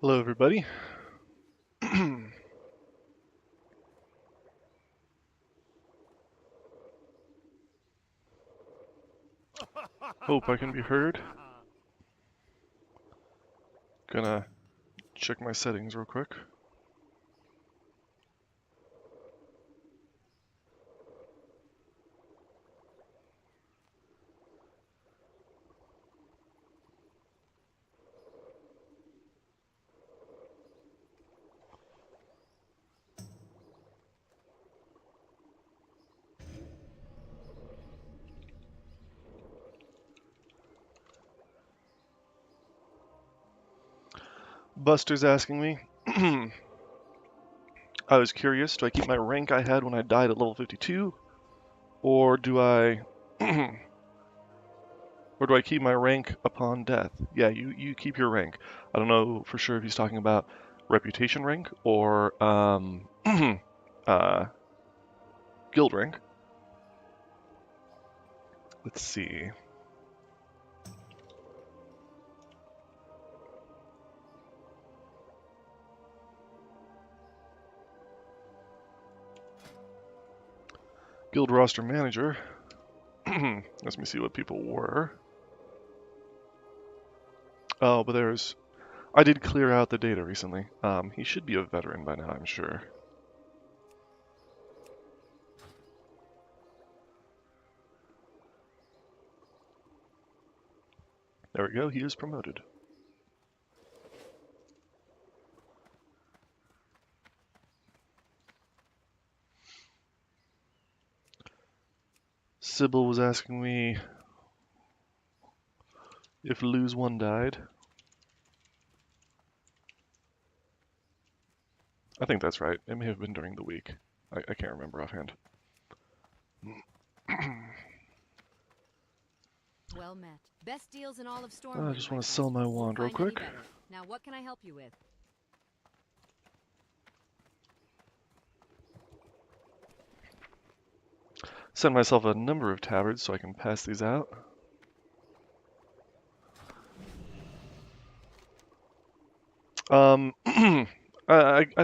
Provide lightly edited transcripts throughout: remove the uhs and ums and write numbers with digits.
Hello, everybody. Hope I can be heard. Gonna check my settings real quick. Buster's asking me. I was curious, do I keep my rank I had when I died at level 52? Or do I... or do I keep my rank upon death? Yeah, you keep your rank. I don't know for sure if he's talking about reputation rank or uh, guild rank. Let's see. Guild roster manager. Let me see what people were. Oh, but there's... I did clear out the data recently. He should be a veteran by now, I'm sure. There we go, he is promoted. Sybil was asking me if Lews 1 died. I think that's right. It may have been during the week. I can't remember offhand. Well met. Best deals in all of Storm. I just want to sell my wand real quick. Now what can I help you with? Send myself a number of tabards so I can pass these out. I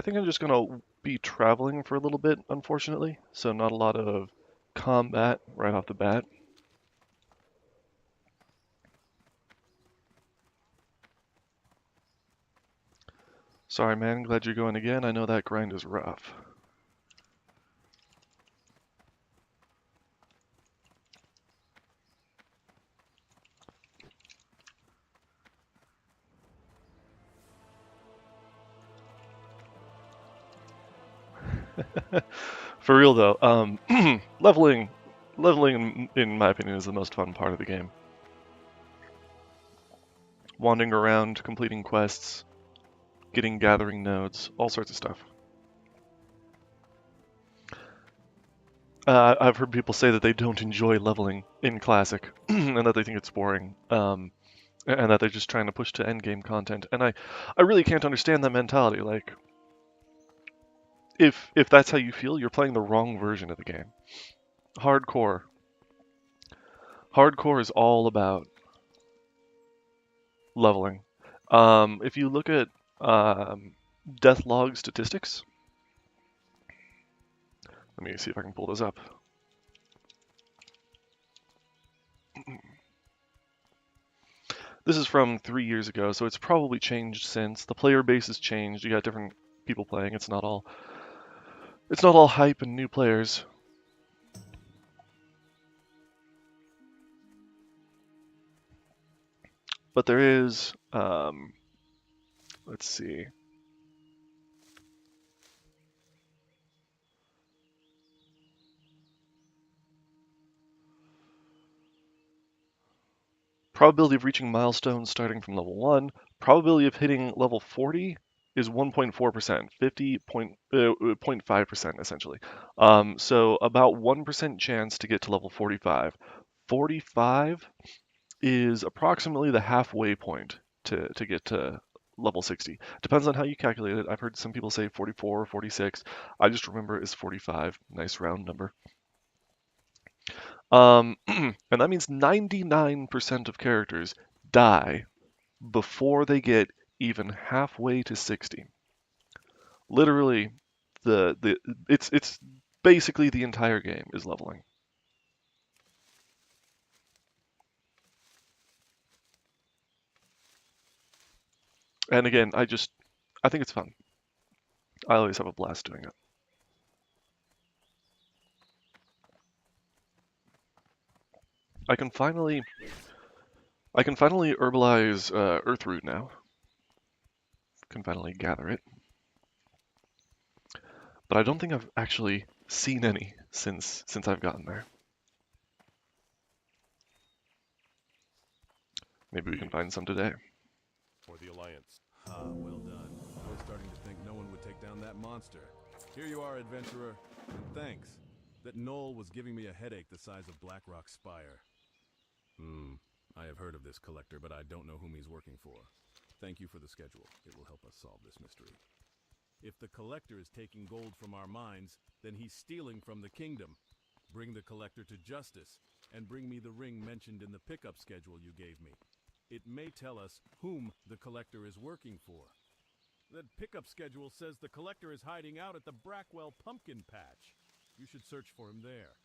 think I'm just gonna be traveling for a little bit, unfortunately. So not a lot of combat right off the bat. Sorry, man. Glad you're going again. I know that grind is rough. For real though, leveling in my opinion is the most fun part of the game. Wandering around, completing quests, gathering nodes, all sorts of stuff. I've heard people say that they don't enjoy leveling in Classic, and that they think it's boring, and that they're just trying to push to endgame content. And I really can't understand that mentality. Like, if that's how you feel, you're playing the wrong version of the game. Hardcore is all about leveling. If you look at death log statistics, let me see if I can pull this up. This is from 3 years ago, so it's probably changed since. The player base has changed. You got different people playing. It's not all hype and new players. But there is, let's see. Probability of reaching milestones starting from level 1. Probability of hitting level 40 is 1.4%, 0.5% essentially. So about 1% chance to get to level 45. 45 is approximately the halfway point to get to level 60. Depends on how you calculate it. I've heard some people say 44 or 46. I just remember it as 45. Nice round number. And that means 99% of characters die before they get even halfway to 60. Literally, it's basically the entire game is leveling. And again, I think it's fun. I always have a blast doing it. I can finally herbalize Earthroot now. Can finally gather it. But I don't think I've actually seen any since I've gotten there. Maybe we can find some today. For the Alliance. Ah, well done. I was starting to think no one would take down that monster. Here you are, adventurer, and thanks. That knoll was giving me a headache the size of Blackrock Spire. I have heard of this collector, but I don't know whom he's working for. Thank you for the schedule. It will help us solve this mystery. If the collector is taking gold from our mines, then he's stealing from the kingdom. Bring the collector to justice, and bring me the ring mentioned in the pickup schedule you gave me. It may tell us whom the collector is working for. That pickup schedule says the collector is hiding out at the Brackwell Pumpkin Patch. You should search for him there.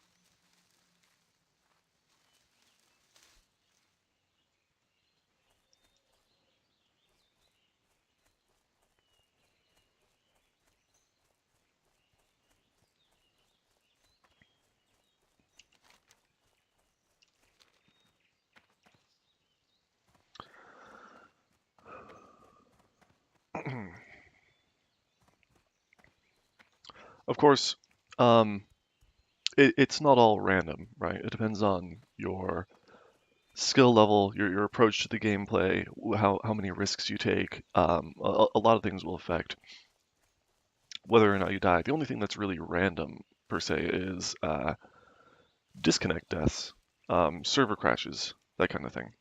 Of course, it's not all random, right? It depends on your skill level, your approach to the gameplay, how many risks you take. A lot of things will affect whether or not you die. The only thing that's really random per se is disconnect deaths, server crashes, that kind of thing.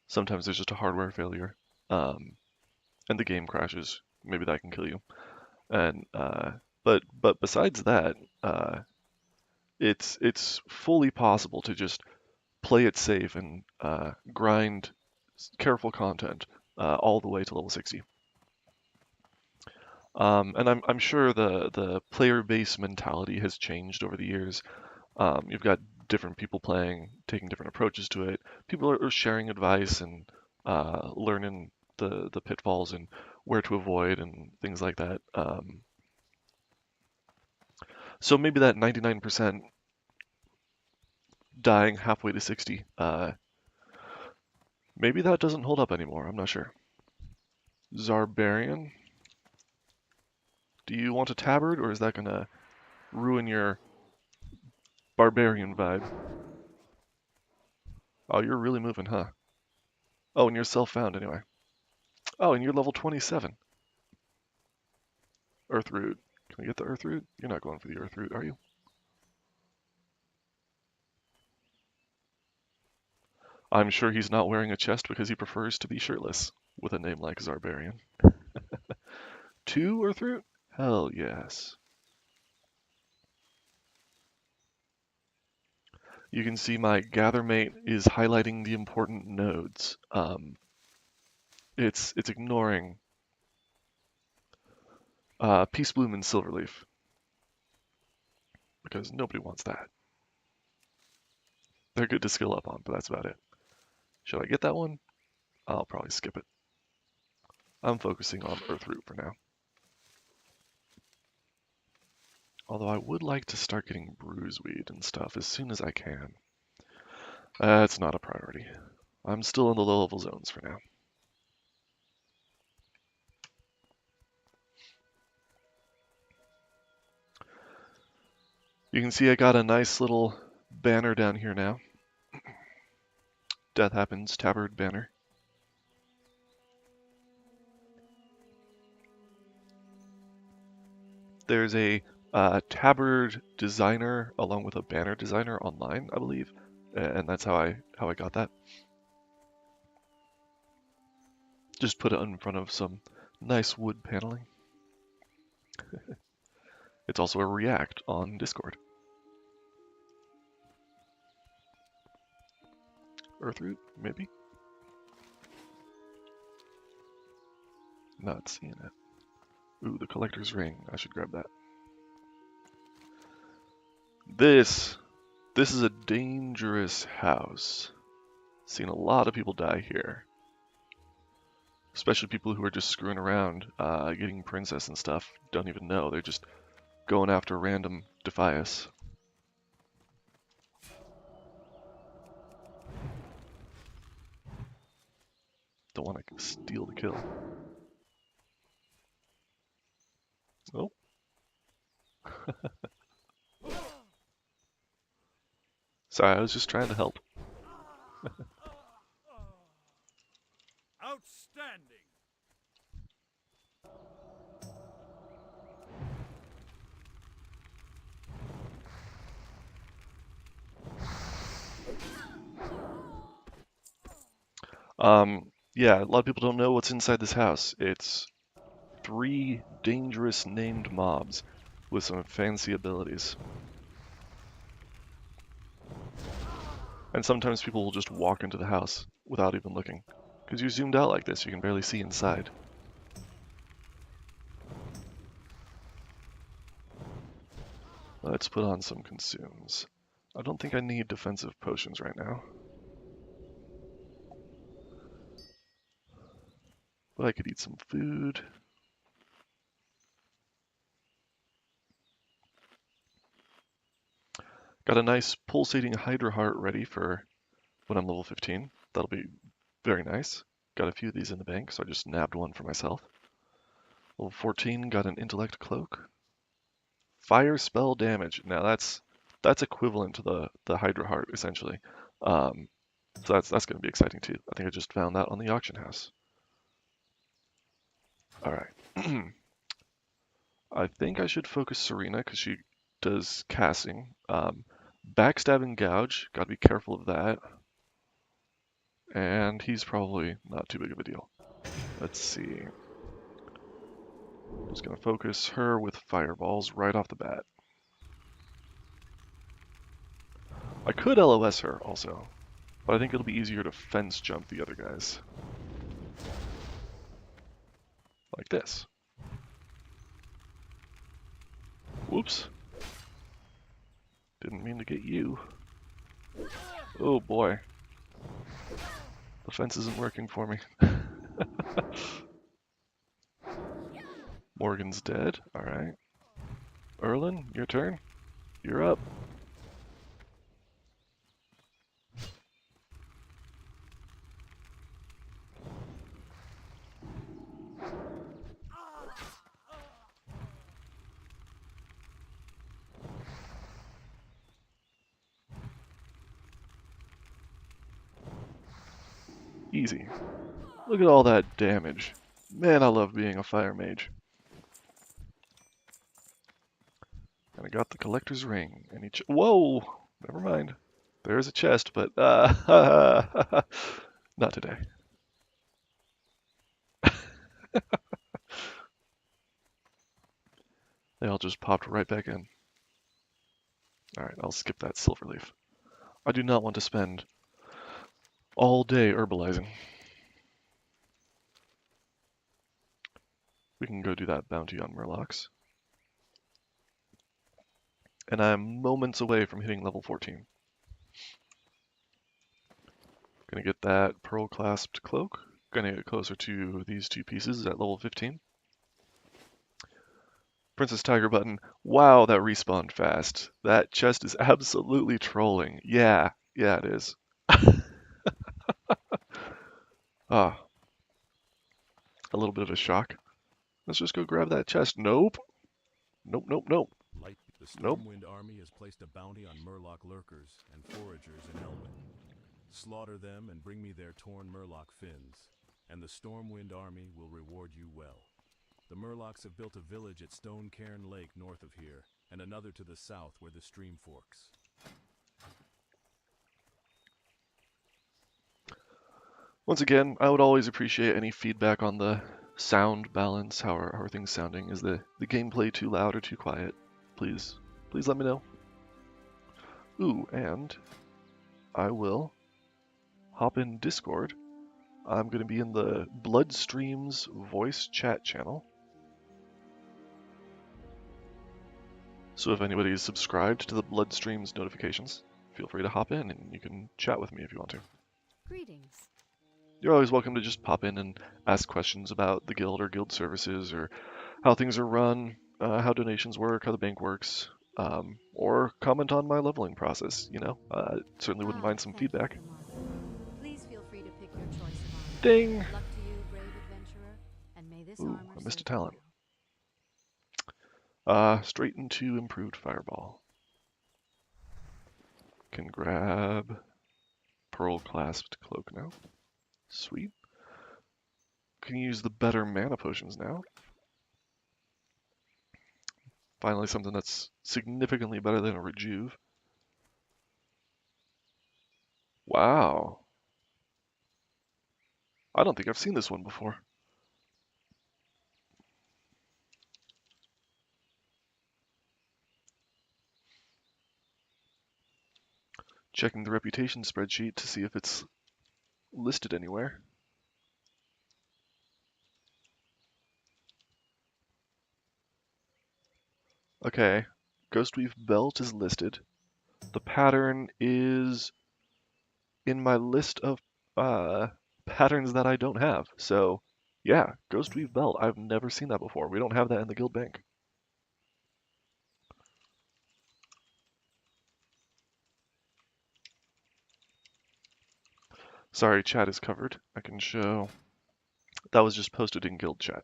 Sometimes there's just a hardware failure, and the game crashes. Maybe that can kill you. And but besides that, it's fully possible to just play it safe and grind careful content all the way to level 60. And I'm sure the player base mentality has changed over the years. You've got different people playing, taking different approaches to it. People are sharing advice and learning the pitfalls and where to avoid and things like that. So maybe that 99% dying halfway to 60, maybe that doesn't hold up anymore. I'm not sure. Zarbarian, do you want a tabard or is that gonna ruin your barbarian vibe? Oh, you're really moving, huh? Oh, and you're self-found anyway. Oh, and you're level 27. Earth root. Can we get the earth root? You're not going for the earth root, are you? I'm sure he's not wearing a chest because he prefers to be shirtless with a name like Zarbarian. 2 earth root? Hell yes. You can see my gathermate is highlighting the important nodes. It's ignoring Peace Bloom and Silverleaf because nobody wants that. They're good to skill up on, but that's about it. Should I get that one? I'll probably skip it. I'm focusing on Earthroot for now. Although I would like to start getting Bruiseweed and stuff as soon as I can. That's not a priority. I'm still in the low level zones for now. You can see I got a nice little banner down here now. Death Happens Tabard banner. There's a tabard designer along with a banner designer online, I believe, and that's how I got that. Just put it in front of some nice wood paneling. It's also a React on Discord. Earthroot, maybe? Not seeing it. Ooh, the collector's ring. I should grab that. This is a dangerous house. Seen a lot of people die here. Especially people who are just screwing around, getting princess and stuff. Don't even know. They're just going after random Defias. Don't want to steal the kill. Oh. Sorry, I was just trying to help. Outstanding! Yeah, a lot of people don't know what's inside this house. It's 3 dangerous named mobs with some fancy abilities. And sometimes people will just walk into the house without even looking. Because you're zoomed out like this, you can barely see inside. Let's put on some consumes. I don't think I need defensive potions right now. But I could eat some food. Got a nice pulsating Hydra heart ready for when I'm level 15. That'll be very nice. Got a few of these in the bank, so I just nabbed one for myself. Level 14, got an intellect cloak. Fire spell damage. Now that's equivalent to the Hydra heart essentially. So that's going to be exciting too. I think I just found that on the auction house. All right. I think I should focus Serena because she does casting. Backstab and gouge. Got to be careful of that. And he's probably not too big of a deal. Let's see. Just going to focus her with fireballs right off the bat. I could LOS her also, but I think it'll be easier to fence jump the other guys. Like this. Whoops. Didn't mean to get you. Oh boy. The fence isn't working for me. Morgan's dead. Alright. Erlen, your turn. You're up. Easy. Look at all that damage. Man, I love being a fire mage. And I got the collector's ring. And whoa! Never mind. There's a chest, but not today. They all just popped right back in. Alright, I'll skip that silver leaf. I do not want to spend all day herbalizing. We can go do that bounty on Murlocs. And I'm moments away from hitting level 14. Gonna get that pearl clasped cloak. Gonna get closer to these 2 pieces at level 15. Princess Tiger button. Wow, that respawned fast. That chest is absolutely trolling. Yeah, it is. Ah, a little bit of a shock. Let's just go grab that chest. Nope. Nope. The Nope. Stormwind army has placed a bounty on Murloc lurkers and foragers in Elwyn. Slaughter them and bring me their torn Murloc fins, and the Stormwind army will reward you well. The Murlocs have built a village at Stone Cairn Lake north of here, and another to the south where the stream forks. Once again, I would always appreciate any feedback on the sound balance. How are things sounding? Is the gameplay too loud or too quiet? Please let me know. Ooh, and I will hop in Discord I'm going to be in the Bloodstreams voice chat channel. So if anybody is subscribed to the Bloodstreams notifications, feel free to hop in and you can chat with me if you want to. Greetings. You're always welcome to just pop in and ask questions about the guild or guild services or how things are run, how donations work, how the bank works, or comment on my leveling process. Certainly wouldn't mind some Thank you, feedback. Commander. Please feel free to pick your choice of armor. Ding! Luck to you, brave adventurer, and may this Ooh, armor I missed a serve you talent. well. Straight into improved fireball. Can grab pearl clasped cloak now. Sweet. Can use the better mana potions now. Finally something that's significantly better than a rejuve. Wow. I don't think I've seen this one before. Checking the reputation spreadsheet to see if it's listed anywhere. Okay, Ghostweave Belt is listed. The pattern is in my list of uh, patterns that I don't have. So, yeah, Ghostweave Belt. I've never seen that before. We don't have that in the guild bank. Sorry, chat is covered. I can show. That was just posted in guild chat.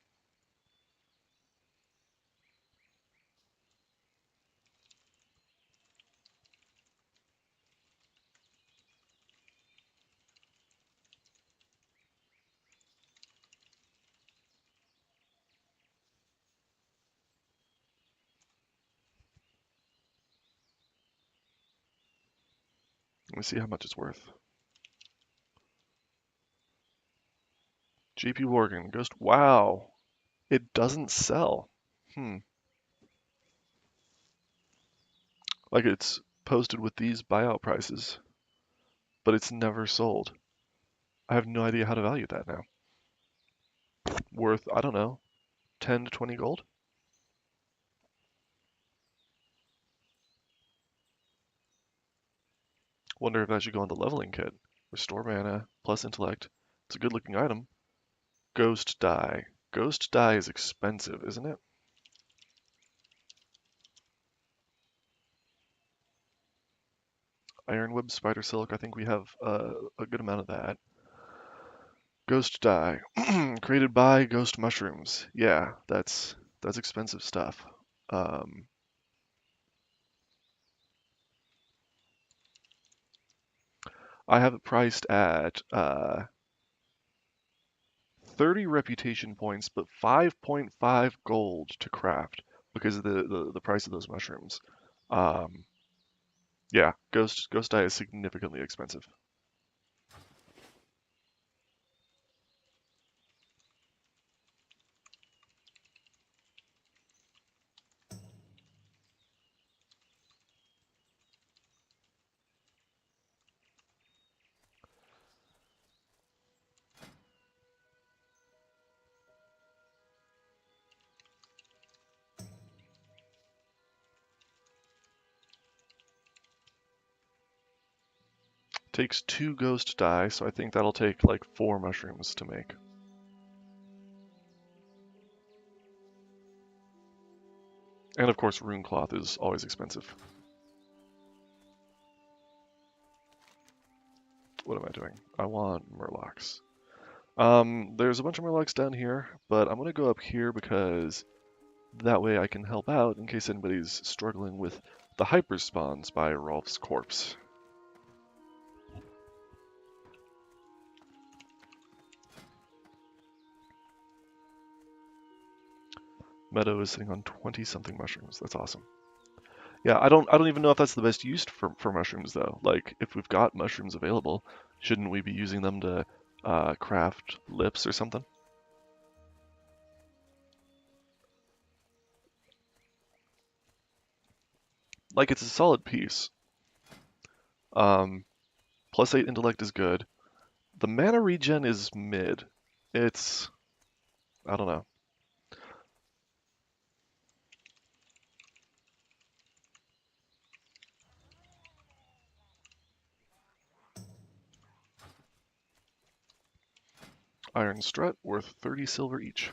Let me see how much it's worth. JP Morgan, Ghost. Wow, it doesn't sell. Like it's posted with these buyout prices, but it's never sold. I have no idea how to value that now. Worth, I don't know, 10 to 20 gold? Wonder if that should go on the leveling kit. Restore mana, plus intellect. It's a good looking item. Ghost dye. Ghost dye is expensive, isn't it? Ironweb, spider silk, I think we have a good amount of that. Ghost dye. Created by ghost mushrooms. Yeah, that's expensive stuff. Um, I have it priced at 30 reputation points, but 5.5 gold to craft because of the price of those mushrooms. Um, yeah, ghost dye is significantly expensive. Takes 2 ghost dye, so I think that'll take like 4 mushrooms to make. And of course, rune cloth is always expensive. What am I doing? I want murlocs. There's a bunch of murlocs down here, but I'm gonna go up here because that way I can help out in case anybody's struggling with the hyper spawns by Rolf's corpse. Meadow is sitting on 20 something mushrooms. That's awesome. Yeah, I don't even know if that's the best use for mushrooms though. Like if we've got mushrooms available, shouldn't we be using them to craft lips or something? Like it's a solid piece. Plus 8 intellect is good. The mana regen is mid. It's, I don't know. Iron strut worth 30 silver each.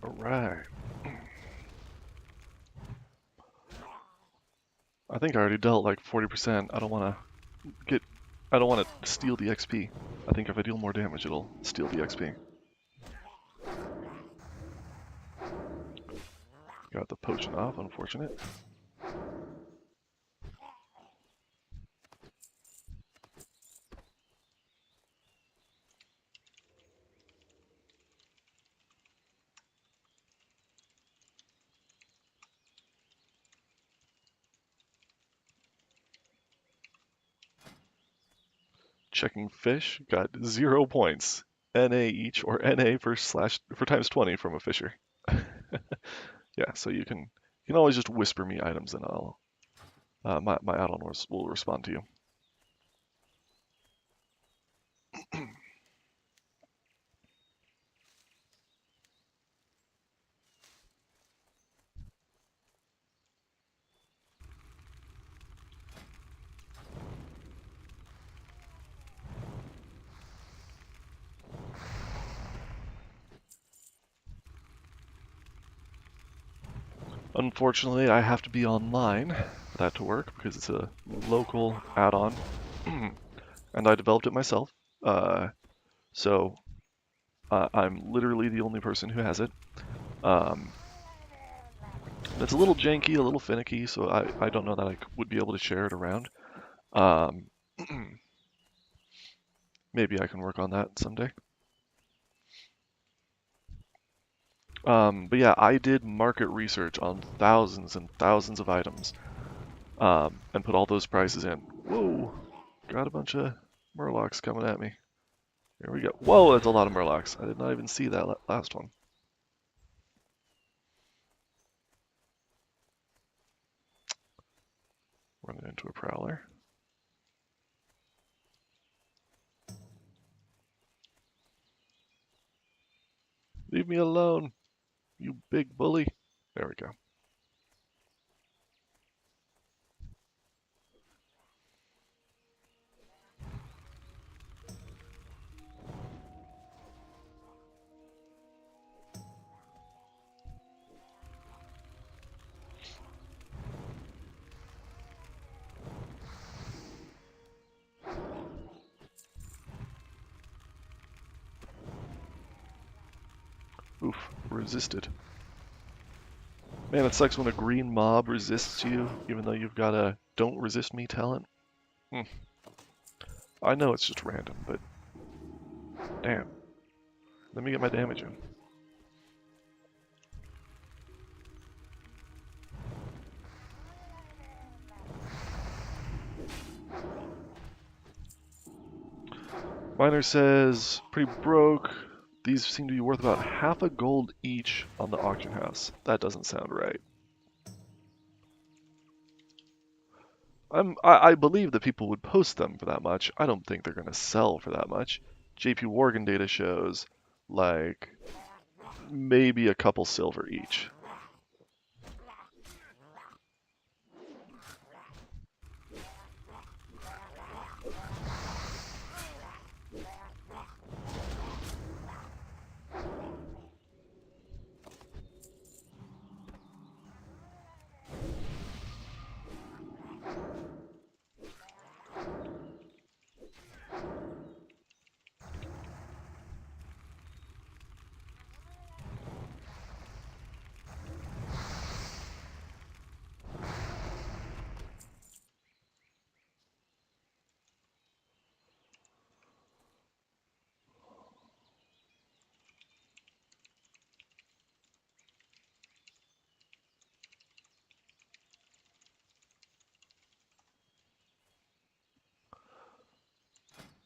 Alright. I think I already dealt like 40%. I don't want to steal the XP. I think if I deal more damage, it'll steal the XP. Got the potion off, unfortunate. Checking fish, got 0 points. NA each, or NA for times 20 from a fisher. Yeah, so you can always just whisper me items and I'll my add-on will respond to you. Unfortunately, I have to be online for that to work because it's a local add-on, and I developed it myself. So I'm literally the only person who has it. It's a little janky, a little finicky, so I don't know that I would be able to share it around. Um, maybe I can work on that someday. But yeah, I did market research on thousands and thousands of items, and put all those prices in. Whoa, got a bunch of murlocs coming at me. Here we go. Whoa, that's a lot of murlocs. I did not even see that last one. Running into a prowler. Leave me alone, you big bully. There we go. Oof, resisted. Man, it sucks when a green mob resists you, even though you've got a don't resist me talent. I know it's just random, but damn. Let me get my damage in. Miner says, pretty broke. These seem to be worth about half a gold each on the auction house. That doesn't sound right. I believe that people would post them for that much. I don't think they're going to sell for that much. JP Morgan data shows like maybe a couple silver each.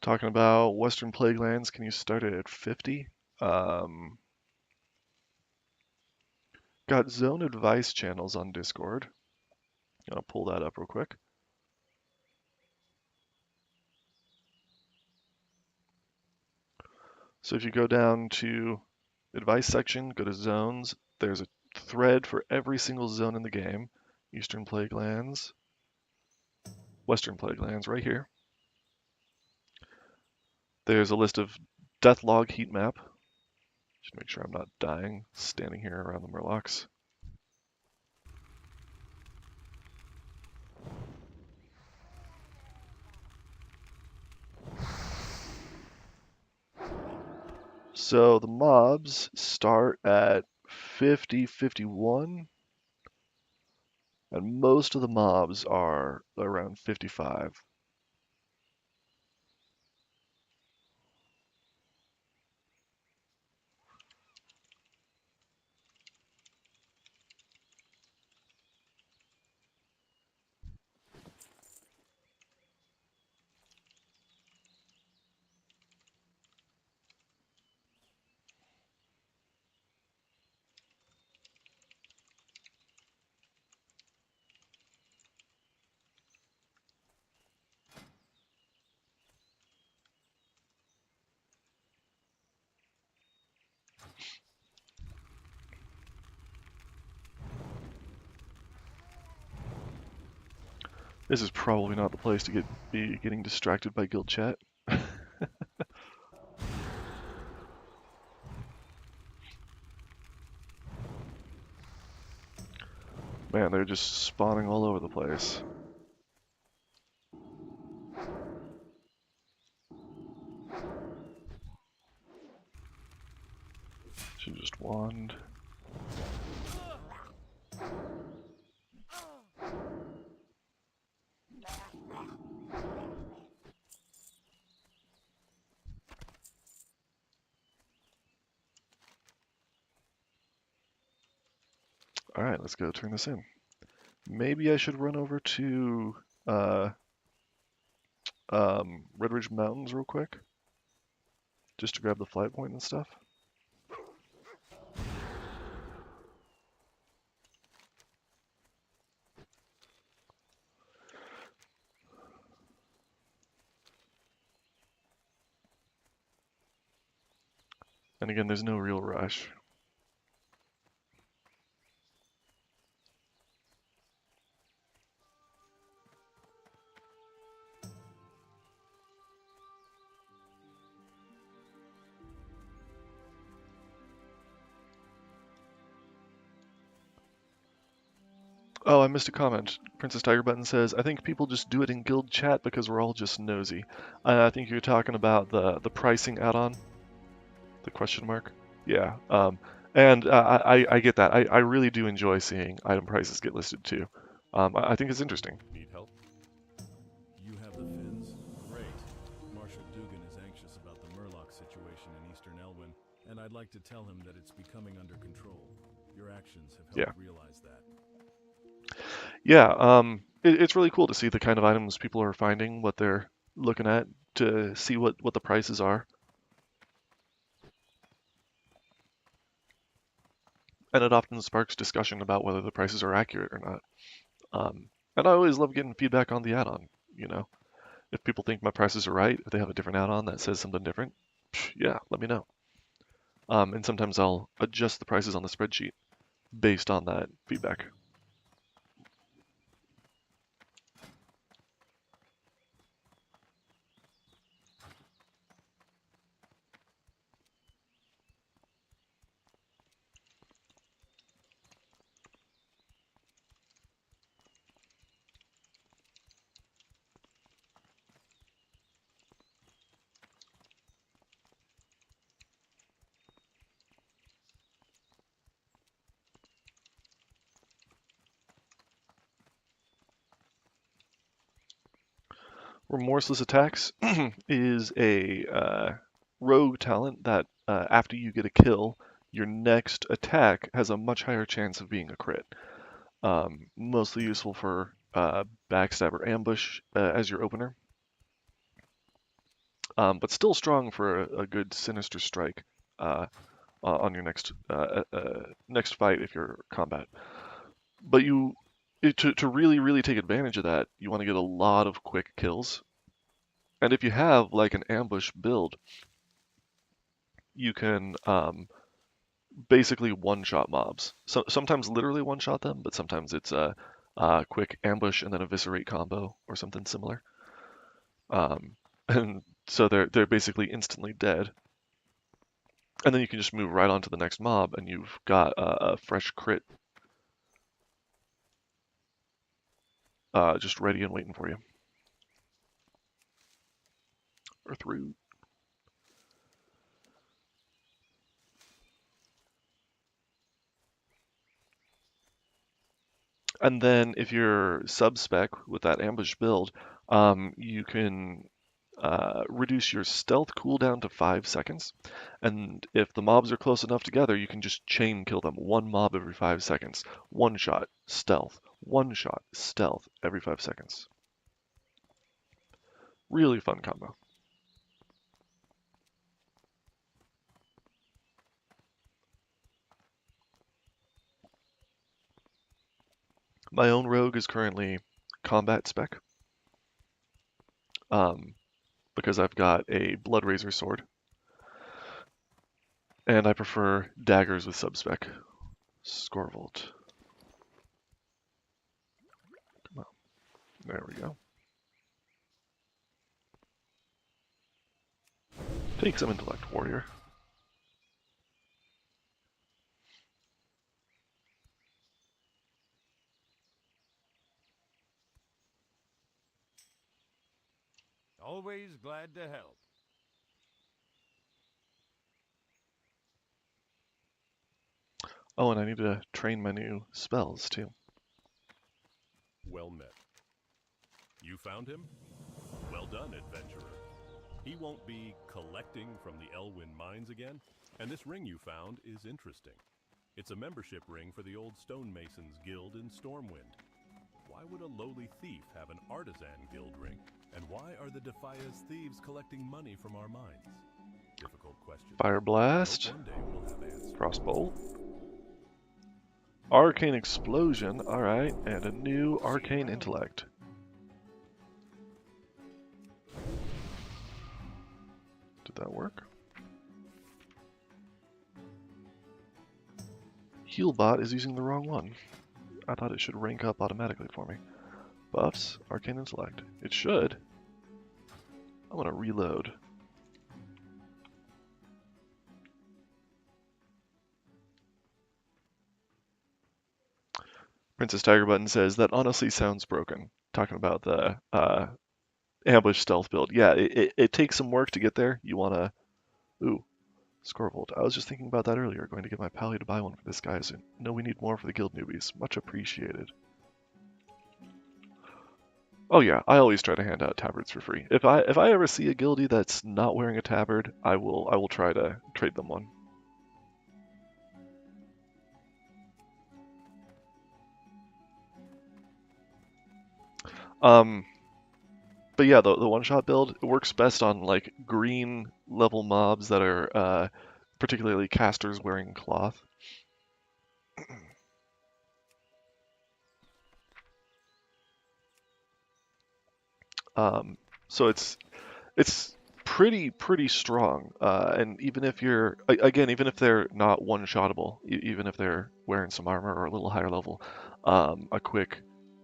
Talking about Western Plague Lands, can you start it at 50? Um, got zone advice channels on Discord. Gonna pull that up real quick. So if you go down to advice section, go to zones, there's a thread for every single zone in the game. Eastern Plague Lands, Western Plague Lands right here. There's a list of Deathlog heat map. Just make sure I'm not dying standing here around the Murlocs. So the mobs start at 50, 51, and most of the mobs are around 55. This is probably not the place to be getting distracted by guild chat. Man, they're just spawning all over the place. Should just wand. Alright, let's go turn this in. Maybe I should run over to Red Ridge Mountains real quick, just to grab the flight point and stuff. And again, there's no real rush. Oh, I missed a comment. Princess Tiger Button says, I think people just do it in guild chat because we're all just nosy. I think you're talking about the pricing add-on, the question mark. Yeah, and I get that. I really do enjoy seeing item prices get listed too. I think it's interesting. Need help? You have the Finns? Great. Marshal Dugan is anxious about the Murloc situation in Eastern Elwyn, and I'd like to tell him that it's becoming under control. Your actions have helped realize that. Yeah, it's really cool to see the kind of items people are finding, what they're looking at, to see what the prices are. And it often sparks discussion about whether the prices are accurate or not. And I always love getting feedback on the add-on, you know. If people think my prices are right, if they have a different add-on that says something different, yeah, let me know. And sometimes I'll adjust the prices on the spreadsheet based on that feedback. Remorseless Attacks is a rogue talent that after you get a kill, your next attack has a much higher chance of being a crit. Mostly useful for backstab or ambush as your opener. but still strong for a good sinister strike on your next fight if you're combat. But to really take advantage of that, you want to get a lot of quick kills. And if you have like an ambush build, you can basically one-shot mobs. So sometimes literally one-shot them, but sometimes it's a quick ambush and then eviscerate combo or something similar. And so they're basically instantly dead. And then you can just move right on to the next mob, and you've got a fresh crit just ready and waiting for you. Or through. And then if you're sub-spec with that ambush build, you can reduce your stealth cooldown to 5 seconds. And if the mobs are close enough together, you can just chain kill them. One mob every 5 seconds. One shot, stealth. One shot, stealth every 5 seconds. Really fun combo. My own rogue is currently combat spec. Because I've got a Blood Razor sword. And I prefer daggers with sub-spec. Scorvolt. Come on. There we go. Take some intellect, warrior. Always glad to help. Oh, and I need to train my new spells, too. Well met. You found him? Well done, adventurer. He won't be collecting from the Elwyn mines again, and this ring you found is interesting. It's a membership ring for the old stonemasons guild in Stormwind. Why would a lowly thief have an artisan guild ring? And why are the Defias thieves collecting money from our mines? Difficult question. Fire Blast. Hope one day we'll have answers. Crossbow. Arcane Explosion. Alright, and a new Arcane Intellect. Did that work? Healbot is using the wrong one. I thought it should rank up automatically for me. Buffs, Arcane Intellect. It should. I'm gonna reload. Princess Tiger Button says that honestly sounds broken. Talking about the ambush stealth build. Yeah, it takes some work to get there. You wanna... Ooh, Scorvolt. I was just thinking about that earlier. Going to get my pally to buy one for this guy soon. No, we need more for the guild newbies. Much appreciated. Oh yeah, I always try to hand out tabards for free. If I ever see a guildie that's not wearing a tabard, I will try to trade them one. But yeah, the one-shot build, it works best on like green level mobs that are particularly casters wearing cloth. So it's pretty strong. And even if you're even if they're not one-shottable, even if they're wearing some armor or a little higher level, a quick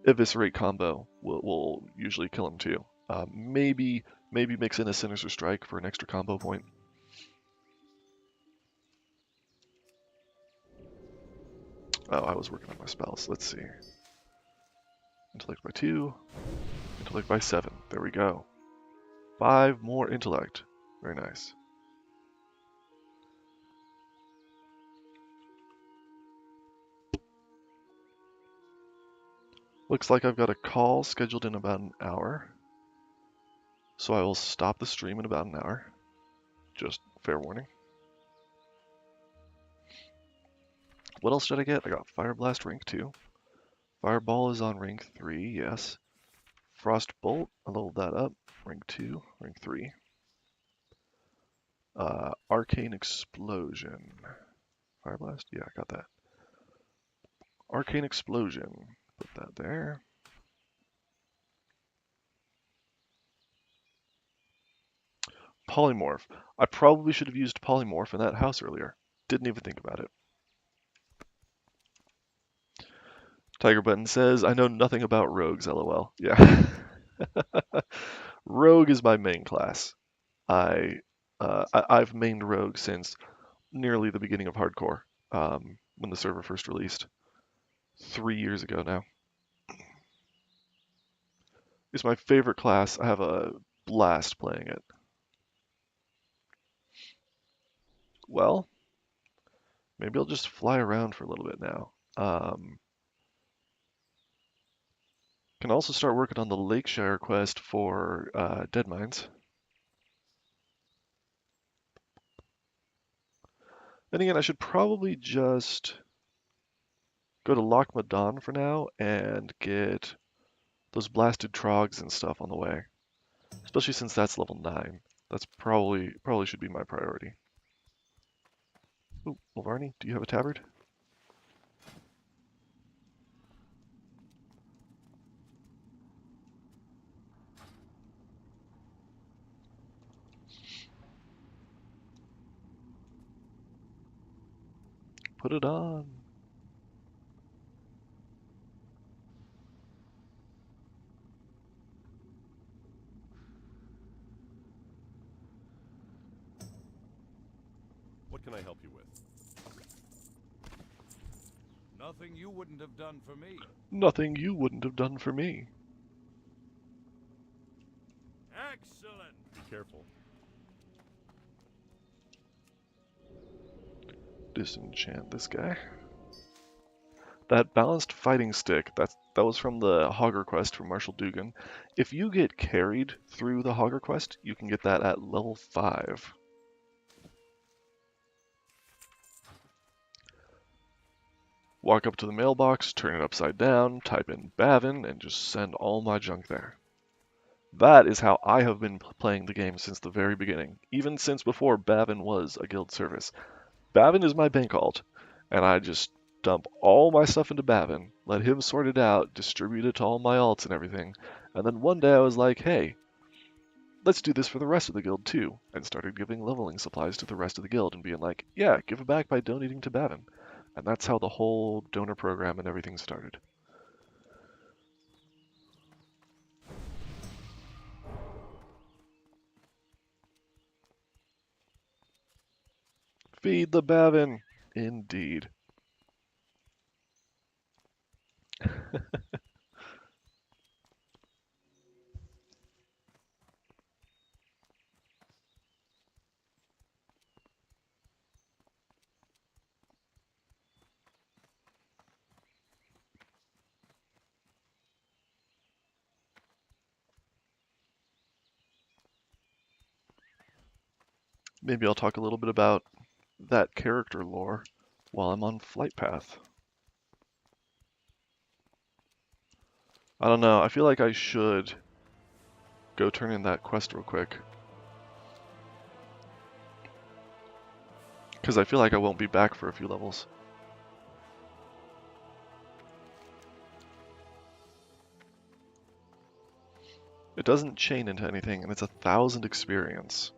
eviscerate combo will usually kill them too. Maybe mix in a sinister strike for an extra combo point. Oh, I was working on my spells. Let's see. Intellect by 2, intellect by 7. There we go. 5 more intellect. Very nice. Looks like I've got a call scheduled in about an hour. So I will stop the stream in about an hour. Just fair warning. What else did I get? I got Fire Blast rank 2. Fireball is on rank 3, yes. Frost Bolt, I leveled that up. Rank 2, rank 3. Arcane Explosion. Fire Blast? Yeah, I got that. Arcane Explosion. Put that there. Polymorph. I probably should have used Polymorph in that house earlier. Didn't even think about it. Tiger Button says, I know nothing about rogues, lol. Yeah. Rogue is my main class. I've mained Rogue since nearly the beginning of Hardcore, when the server first released. 3 years ago now. It's my favorite class. I have a blast playing it. Well, maybe I'll just fly around for a little bit now. Can also start working on the Lakeshire quest for Deadmines. Then again, I should probably just go to Loch Madon for now and get those blasted trogs and stuff on the way. Especially since that's level 9. That's probably should be my priority. Ooh, Lavarni, do you have a tabard? Put it on. What can I help you with? Nothing you wouldn't have done for me. Nothing you wouldn't have done for me. Excellent. Be careful. Disenchant this guy. That balanced fighting stick, that was from the Hogger quest from Marshal Dugan. If you get carried through the Hogger quest, you can get that at level 5. Walk up to the mailbox, turn it upside down, type in Bavin, and just send all my junk there. That is how I have been playing the game since the very beginning, even since before Bavin was a guild service. Bavin is my bank alt, and I just dump all my stuff into Bavin, let him sort it out, distribute it to all my alts and everything, and then one day I was like, hey, let's do this for the rest of the guild too, and started giving leveling supplies to the rest of the guild and being like, yeah, give it back by donating to Bavin. And that's how the whole donor program and everything started. Feed the Bavin! Indeed. Maybe I'll talk a little bit about that character lore while I'm on Flight Path. I don't know, I feel like I should go turn in that quest real quick. Because I feel like I won't be back for a few levels. It doesn't chain into anything, and it's 1,000 experience.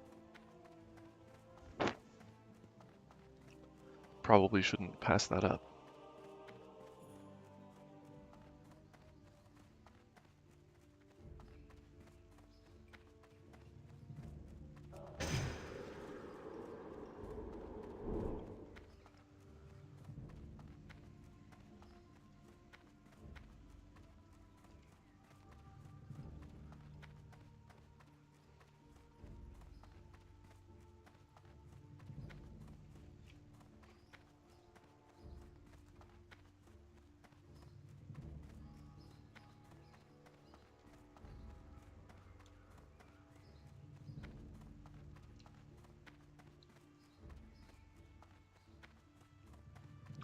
Probably shouldn't pass that up.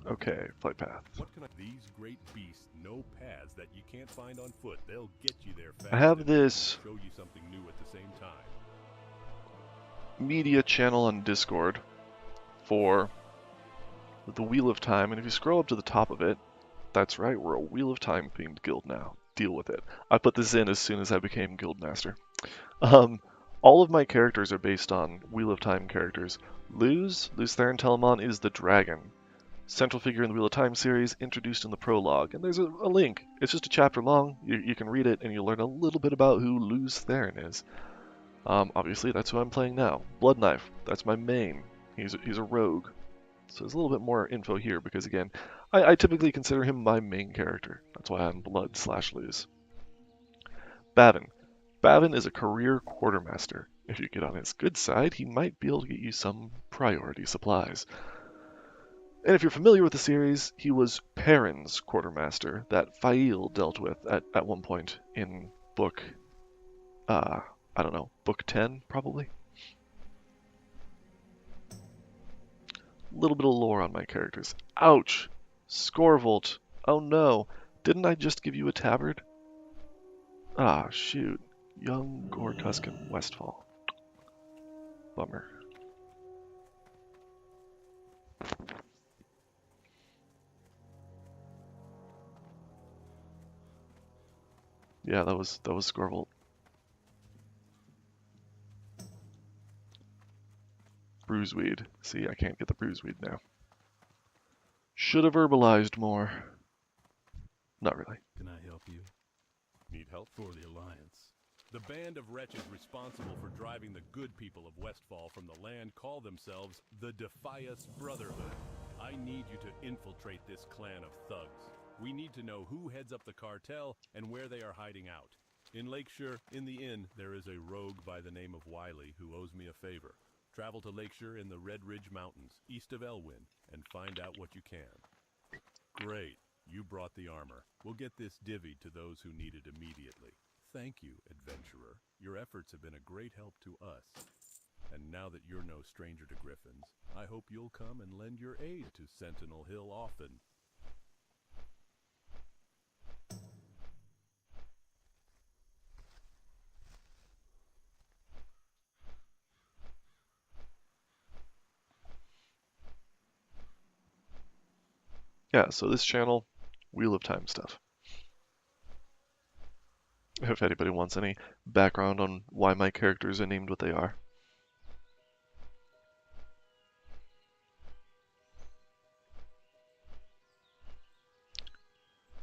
Okay, Flight Path. What can I... These great beasts know paths that you can't find on foot. They'll get you there fast. I have and this show you something new at the same time. media channel on Discord for the Wheel of Time, and if you scroll up to the top of it, that's right, we're a Wheel of Time themed guild now. Deal with it. I put this in as soon as I became guild master. All of my characters are based on Wheel of Time characters. Lews Theron Telamon, is the dragon. Central figure in the Wheel of Time series, introduced in the prologue. And there's a link. It's just a chapter long. You can read it, and you'll learn a little bit about who Lews Theron is. Obviously, that's who I'm playing now. Blood Knife, that's my main. He's a rogue. So there's a little bit more info here, because again, I typically consider him my main character. That's why I'm Blood/Lews. Bavin. Bavin is a career quartermaster. If you get on his good side, he might be able to get you some priority supplies. And if you're familiar with the series, he was Perrin's quartermaster that Fail dealt with at one point in book, I don't know, book 10, probably? A little bit of lore on my characters. Ouch! Scorvolt! Oh no! Didn't I just give you a tabard? Ah, shoot. Young Gortuscan Westfall. Bummer. Yeah, that was Scorvolt. Bruiseweed. See, I can't get the bruiseweed now. Should have herbalized more. Not really. Can I help you? Need help? For the Alliance. The band of wretches responsible for driving the good people of Westfall from the land call themselves the Defias Brotherhood. I need you to infiltrate this clan of thugs. We need to know who heads up the cartel and where they are hiding out. In Lakeshire, in the inn, there is a rogue by the name of Wiley who owes me a favor. Travel to Lakeshire in the Red Ridge Mountains, east of Elwyn, and find out what you can. Great. You brought the armor. We'll get this divvied to those who need it immediately. Thank you, adventurer. Your efforts have been a great help to us. And now that you're no stranger to griffins, I hope you'll come and lend your aid to Sentinel Hill often. Yeah, so this channel, Wheel of Time stuff. If anybody wants any background on why my characters are named what they are.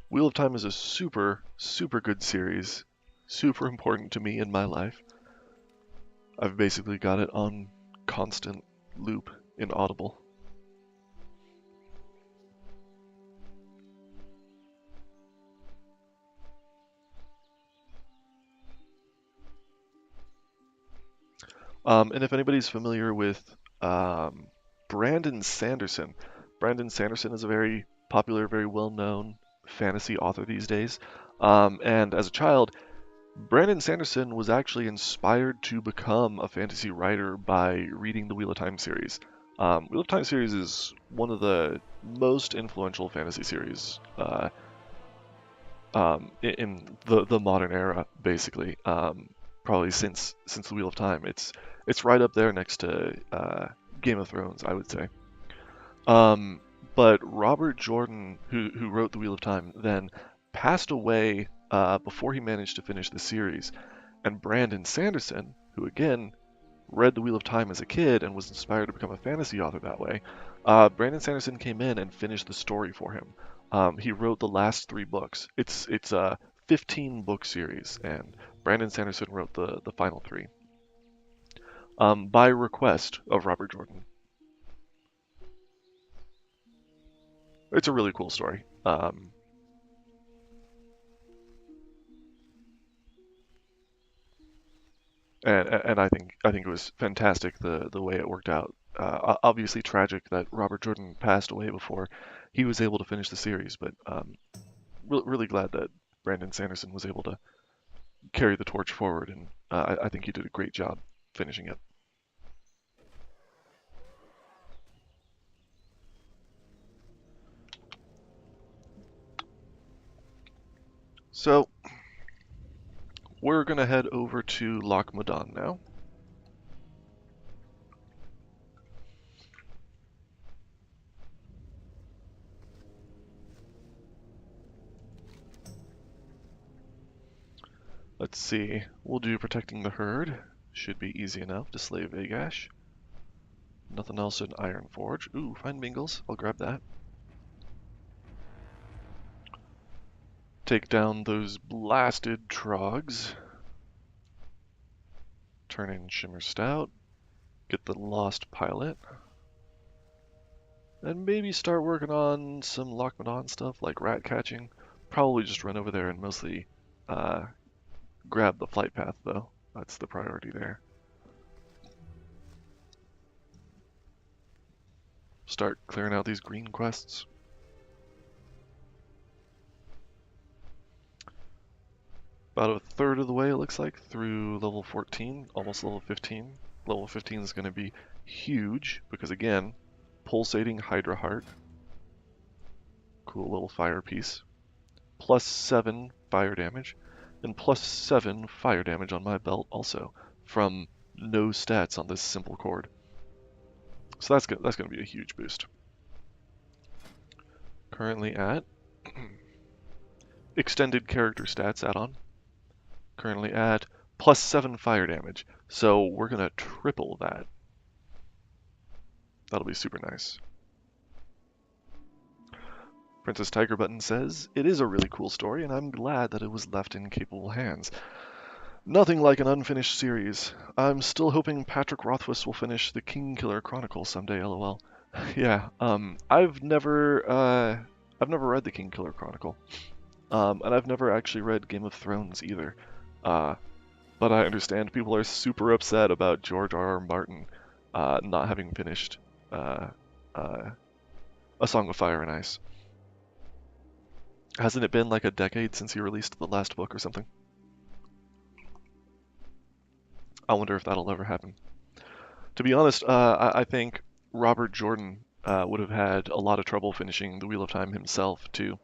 Wheel of Time is a super, super good series. Super important to me in my life. I've basically got it on constant loop in Audible. And if anybody's familiar with Brandon Sanderson, Brandon Sanderson is a very popular, very well-known fantasy author these days. And as a child, Brandon Sanderson was actually inspired to become a fantasy writer by reading the Wheel of Time series. Wheel of Time series is one of the most influential fantasy series in the modern era, basically. Probably since the Wheel of Time. It's right up there next to Game of Thrones, I would say. But Robert Jordan, who wrote the Wheel of Time, then passed away before he managed to finish the series. And Brandon Sanderson, who again read the Wheel of Time as a kid and was inspired to become a fantasy author that way, Brandon Sanderson came in and finished the story for him. He wrote the last 3 books. It's a 15-book series, and Brandon Sanderson wrote the final 3 by request of Robert Jordan. It's a really cool story. And I think it was fantastic the way it worked out. Obviously tragic that Robert Jordan passed away before he was able to finish the series, but really glad that Brandon Sanderson was able to carry the torch forward, and I think he did a great job finishing it. So we're gonna head over to Loch Modan now. Let's see. We'll do protecting the herd. Should be easy enough to slay Vagash. Nothing else in Ironforge. Ooh, fine Mingles. I'll grab that. Take down those blasted trogs. Turn in Shimmer Stout. Get the Lost Pilot. And maybe start working on some Lochmadon stuff like rat catching. Probably just run over there and mostly grab the flight path though. That's the priority there. Start clearing out these green quests. About a third of the way, it looks like, through level 14, almost level 15. Level 15 is going to be huge because, again, pulsating Hydra Heart. Cool little fire piece. +7 fire damage, and +7 fire damage on my belt also, from no stats on this simple cord. So that's going to be a huge boost. Currently at extended character stats add-on. Currently at +7 fire damage. So we're going to triple that. That'll be super nice. Princess Tiger Button says, "It is a really cool story, and I'm glad that it was left in capable hands. Nothing like an unfinished series. I'm still hoping Patrick Rothfuss will finish the Kingkiller Chronicle someday, lol." Yeah, I've never read the Kingkiller Chronicle. And I've never actually read Game of Thrones either. But I understand people are super upset about George R.R. Martin not having finished A Song of Fire and Ice. Hasn't it been like a decade since he released the last book or something? I wonder if that'll ever happen. To be honest, I think Robert Jordan would have had a lot of trouble finishing The Wheel of Time himself too.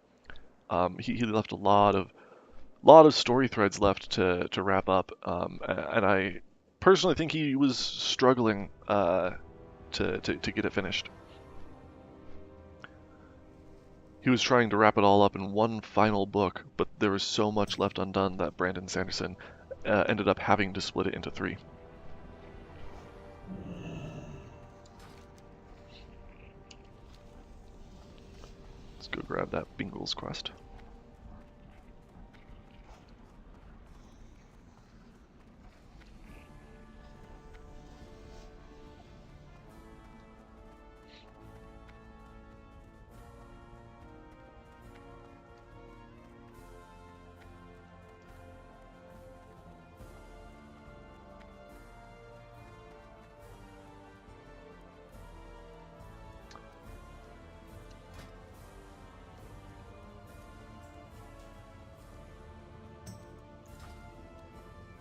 He left a lot of story threads left to wrap up, and I personally think he was struggling to get it finished. He was trying to wrap it all up in one final book, but there was so much left undone that Brandon Sanderson ended up having to split it into 3. Let's go grab that Bingles quest.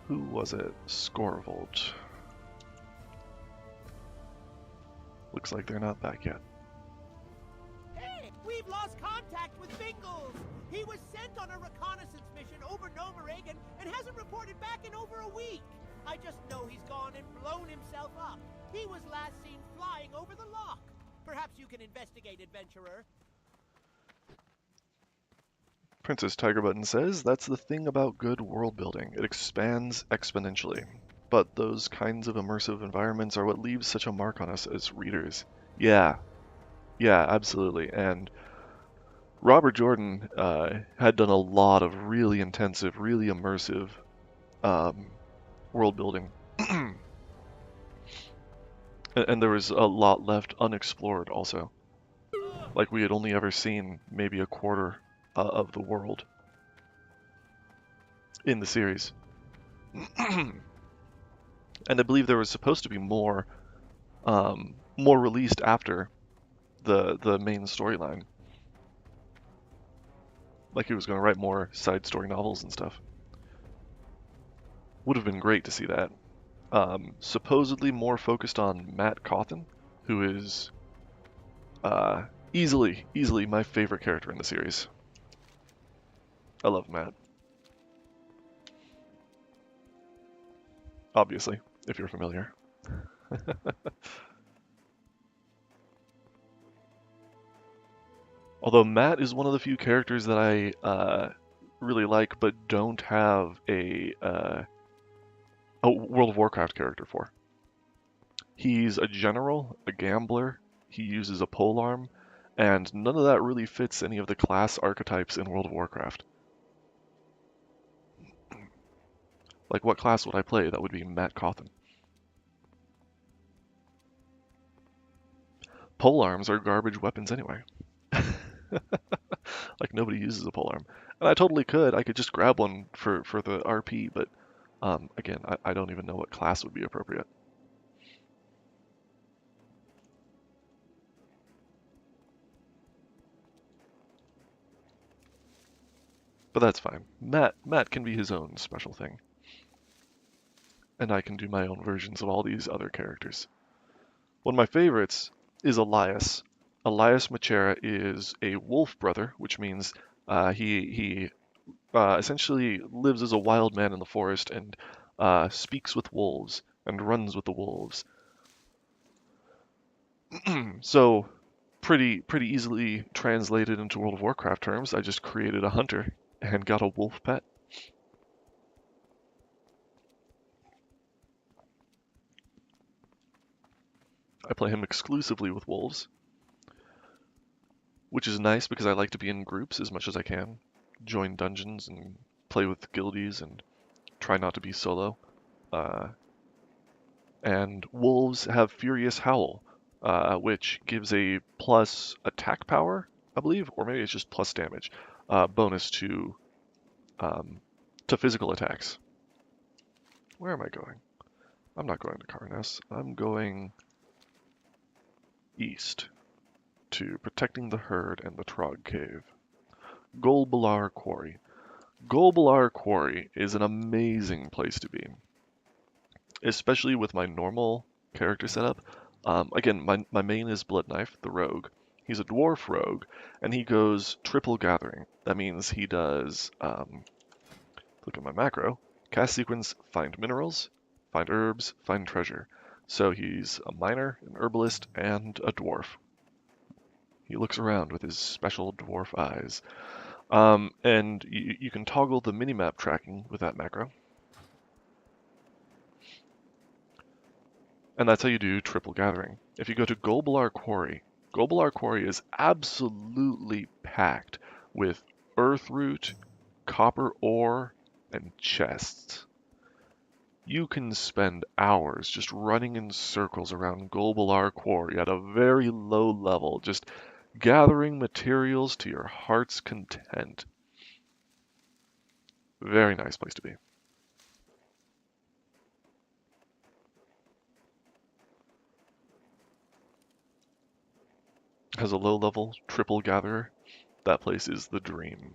Who was it? Scorvolt. Looks like they're not back yet. Hey, we've lost contact with Bingles. He was sent on a reconnaissance mission over Nova Reagan and hasn't reported back in over a week. I just know he's gone and blown himself up. He was last seen flying over the loch. Perhaps you can investigate, adventurer. Princess Tiger Button says, "That's the thing about good world building. It expands exponentially. But those kinds of immersive environments are what leaves such a mark on us as readers." Yeah, absolutely. And Robert Jordan had done a lot of really intensive, really immersive world building. And there was a lot left unexplored also. Like we had only ever seen maybe a quarter of the world in the series. And I believe there was supposed to be more released after the main storyline. Like he was going to write more side story novels and stuff. Would have been great to see that. Supposedly more focused on Matt Cawthon, who is easily my favorite character in the series. I love Matt. Obviously, if you're familiar. Although Matt is one of the few characters that I really like, but don't have a World of Warcraft character for. He's a general, a gambler, he uses a polearm, and none of that really fits any of the class archetypes in World of Warcraft. Like, what class would I play? That would be Matt Cawthon. Polearms are garbage weapons anyway. Like, nobody uses a polearm. And I totally could. I could just grab one for the RP, but again, I don't even know what class would be appropriate. But that's fine. Matt can be his own special thing. And I can do my own versions of all these other characters. One of my favorites is Elias. Elias Machera is a wolf brother, which means he essentially lives as a wild man in the forest and speaks with wolves and runs with the wolves. So pretty easily translated into World of Warcraft terms, I just created a hunter and got a wolf pet. I play him exclusively with wolves, which is nice because I like to be in groups as much as I can, join dungeons and play with guildies and try not to be solo. And wolves have Furious Howl, which gives a plus attack power, I believe, or maybe it's just plus damage, bonus to physical attacks. Where am I going? I'm not going to Karnas. I'm going east to Protecting the Herd and the Trog Cave. Golbalar Quarry. Golbalar Quarry is an amazing place to be, especially with my normal character setup. Again, my main is Bloodknife, the rogue. He's a dwarf rogue, and he goes triple gathering. That means he does, look at my macro, cast sequence, find minerals, find herbs, find treasure. So he's a miner, an herbalist, and a dwarf. He looks around with his special dwarf eyes. And you can toggle the minimap tracking with that macro. And that's how you do triple gathering. If you go to Golbalar Quarry is absolutely packed with earthroot, copper ore, and chests. You can spend hours just running in circles around Golbalar Quarry at a very low level, just gathering materials to your heart's content. Very nice place to be. As a low-level triple gatherer, that place is the dream.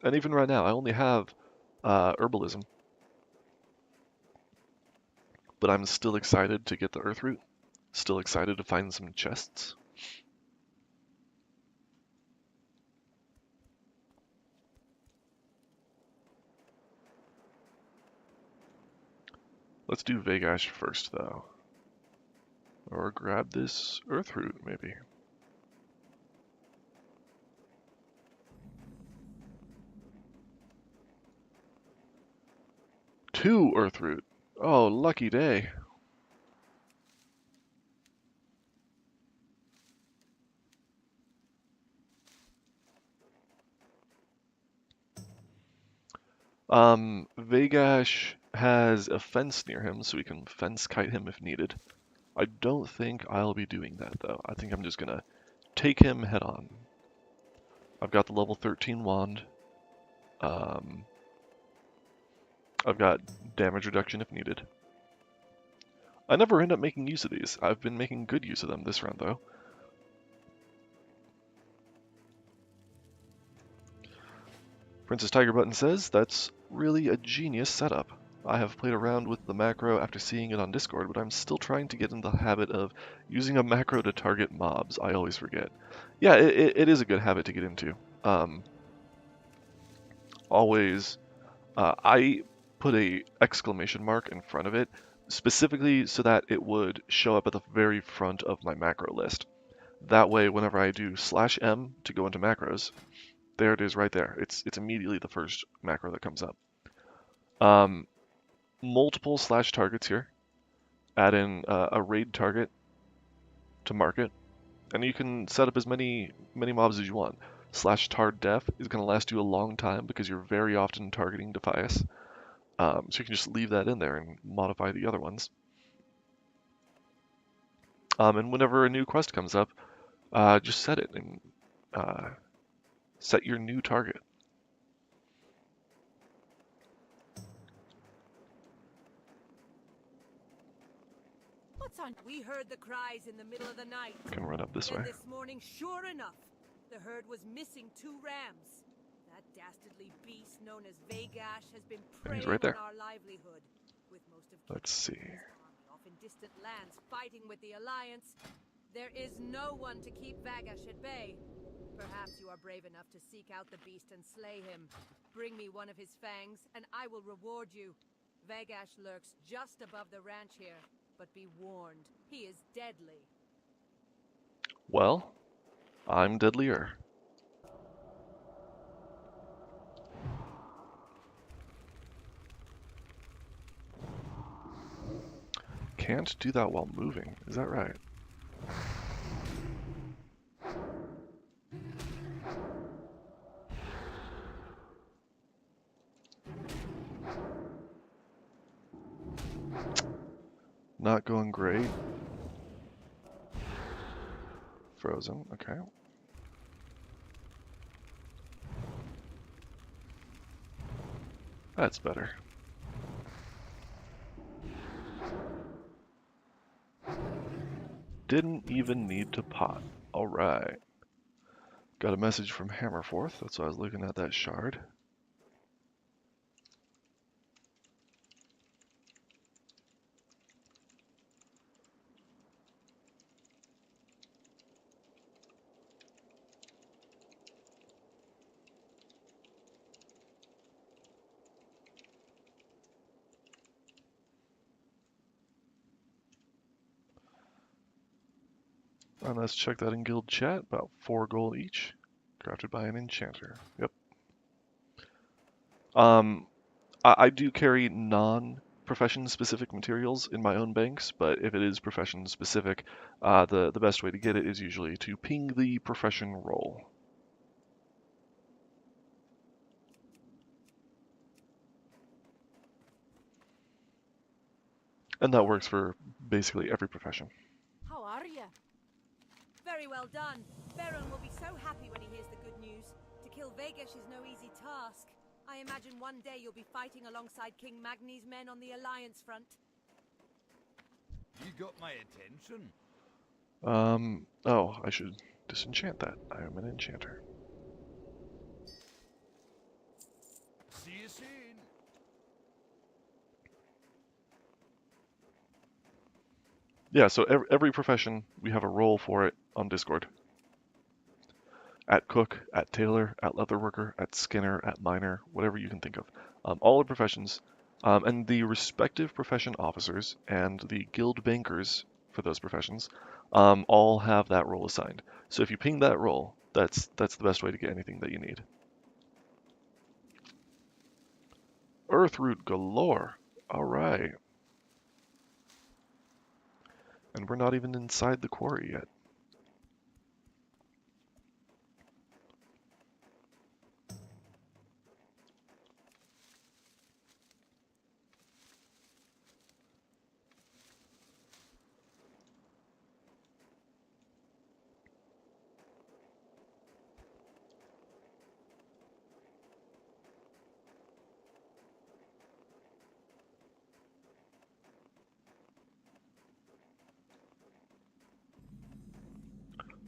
And even right now, I only have herbalism. But I'm still excited to get the earthroot. Still excited to find some chests. Let's do Vegash first, though. Or grab this earthroot, maybe. Two earthroot. Oh, lucky day. Vegash has a fence near him, so we can fence kite him if needed. I don't think I'll be doing that, though. I think I'm just gonna take him head on. I've got the level 13 wand. I've got damage reduction if needed. I never end up making use of these. I've been making good use of them this round, though. Princess Tiger Button says, that's really a genius setup. I have played around with the macro after seeing it on Discord, but I'm still trying to get in the habit of using a macro to target mobs. I always forget. Yeah, it is a good habit to get into. Always, I put a exclamation mark in front of it, specifically so that it would show up at the very front of my macro list. That way, whenever I do /M to go into macros, There it is right there. It's immediately the first macro that comes up. Um, Multiple slash targets here. Add in a raid target to mark it, and you can set up as many mobs as you want. Slash tar def is going to last you a long time because you're very often targeting Defias. So you can just leave that in there and modify the other ones. And whenever a new quest comes up, just set it and set your new target. What's on? We heard the cries in the middle of the night. Can run up this way. Then this morning, sure enough, the herd was missing 2 rams. That dastardly beast known as Vegash has been And he's preying right there. on our livelihood. With most of Let's see. King's army off in distant lands fighting with the Alliance, there is no one to keep Vegash at bay. Perhaps you are brave enough to seek out the beast and slay him. Bring me one of his fangs, and I will reward you. Vegash lurks just above the ranch here, but be warned, he is deadly. Well, I'm deadlier. Can't do that while moving, is that right? Not going great. Frozen, okay. That's better. Didn't even need to pot. Alright. Got a message from Hammerforth, that's why I was looking at that shard. And let's check that in guild chat, about 4 gold each. Crafted by an enchanter. Yep. I do carry non-profession specific materials in my own banks, but if it is profession specific, the best way to get it is usually to ping the profession roll. And that works for basically every profession. How are you? Very well done. Baron will be so happy when he hears the good news. To kill Vegash is no easy task. I imagine one day you'll be fighting alongside King Magni's men on the Alliance front. You got my attention. Oh, I should disenchant that. I am an enchanter. See you soon. Yeah, so every profession, we have a role for it on Discord. At cook, at tailor, at leatherworker, at skinner, at miner, whatever you can think of. All the professions, and the respective profession officers and the guild bankers for those professions all have that role assigned. So if you ping that role, that's the best way to get anything that you need. Earthroot galore. All right. And we're not even inside the quarry yet.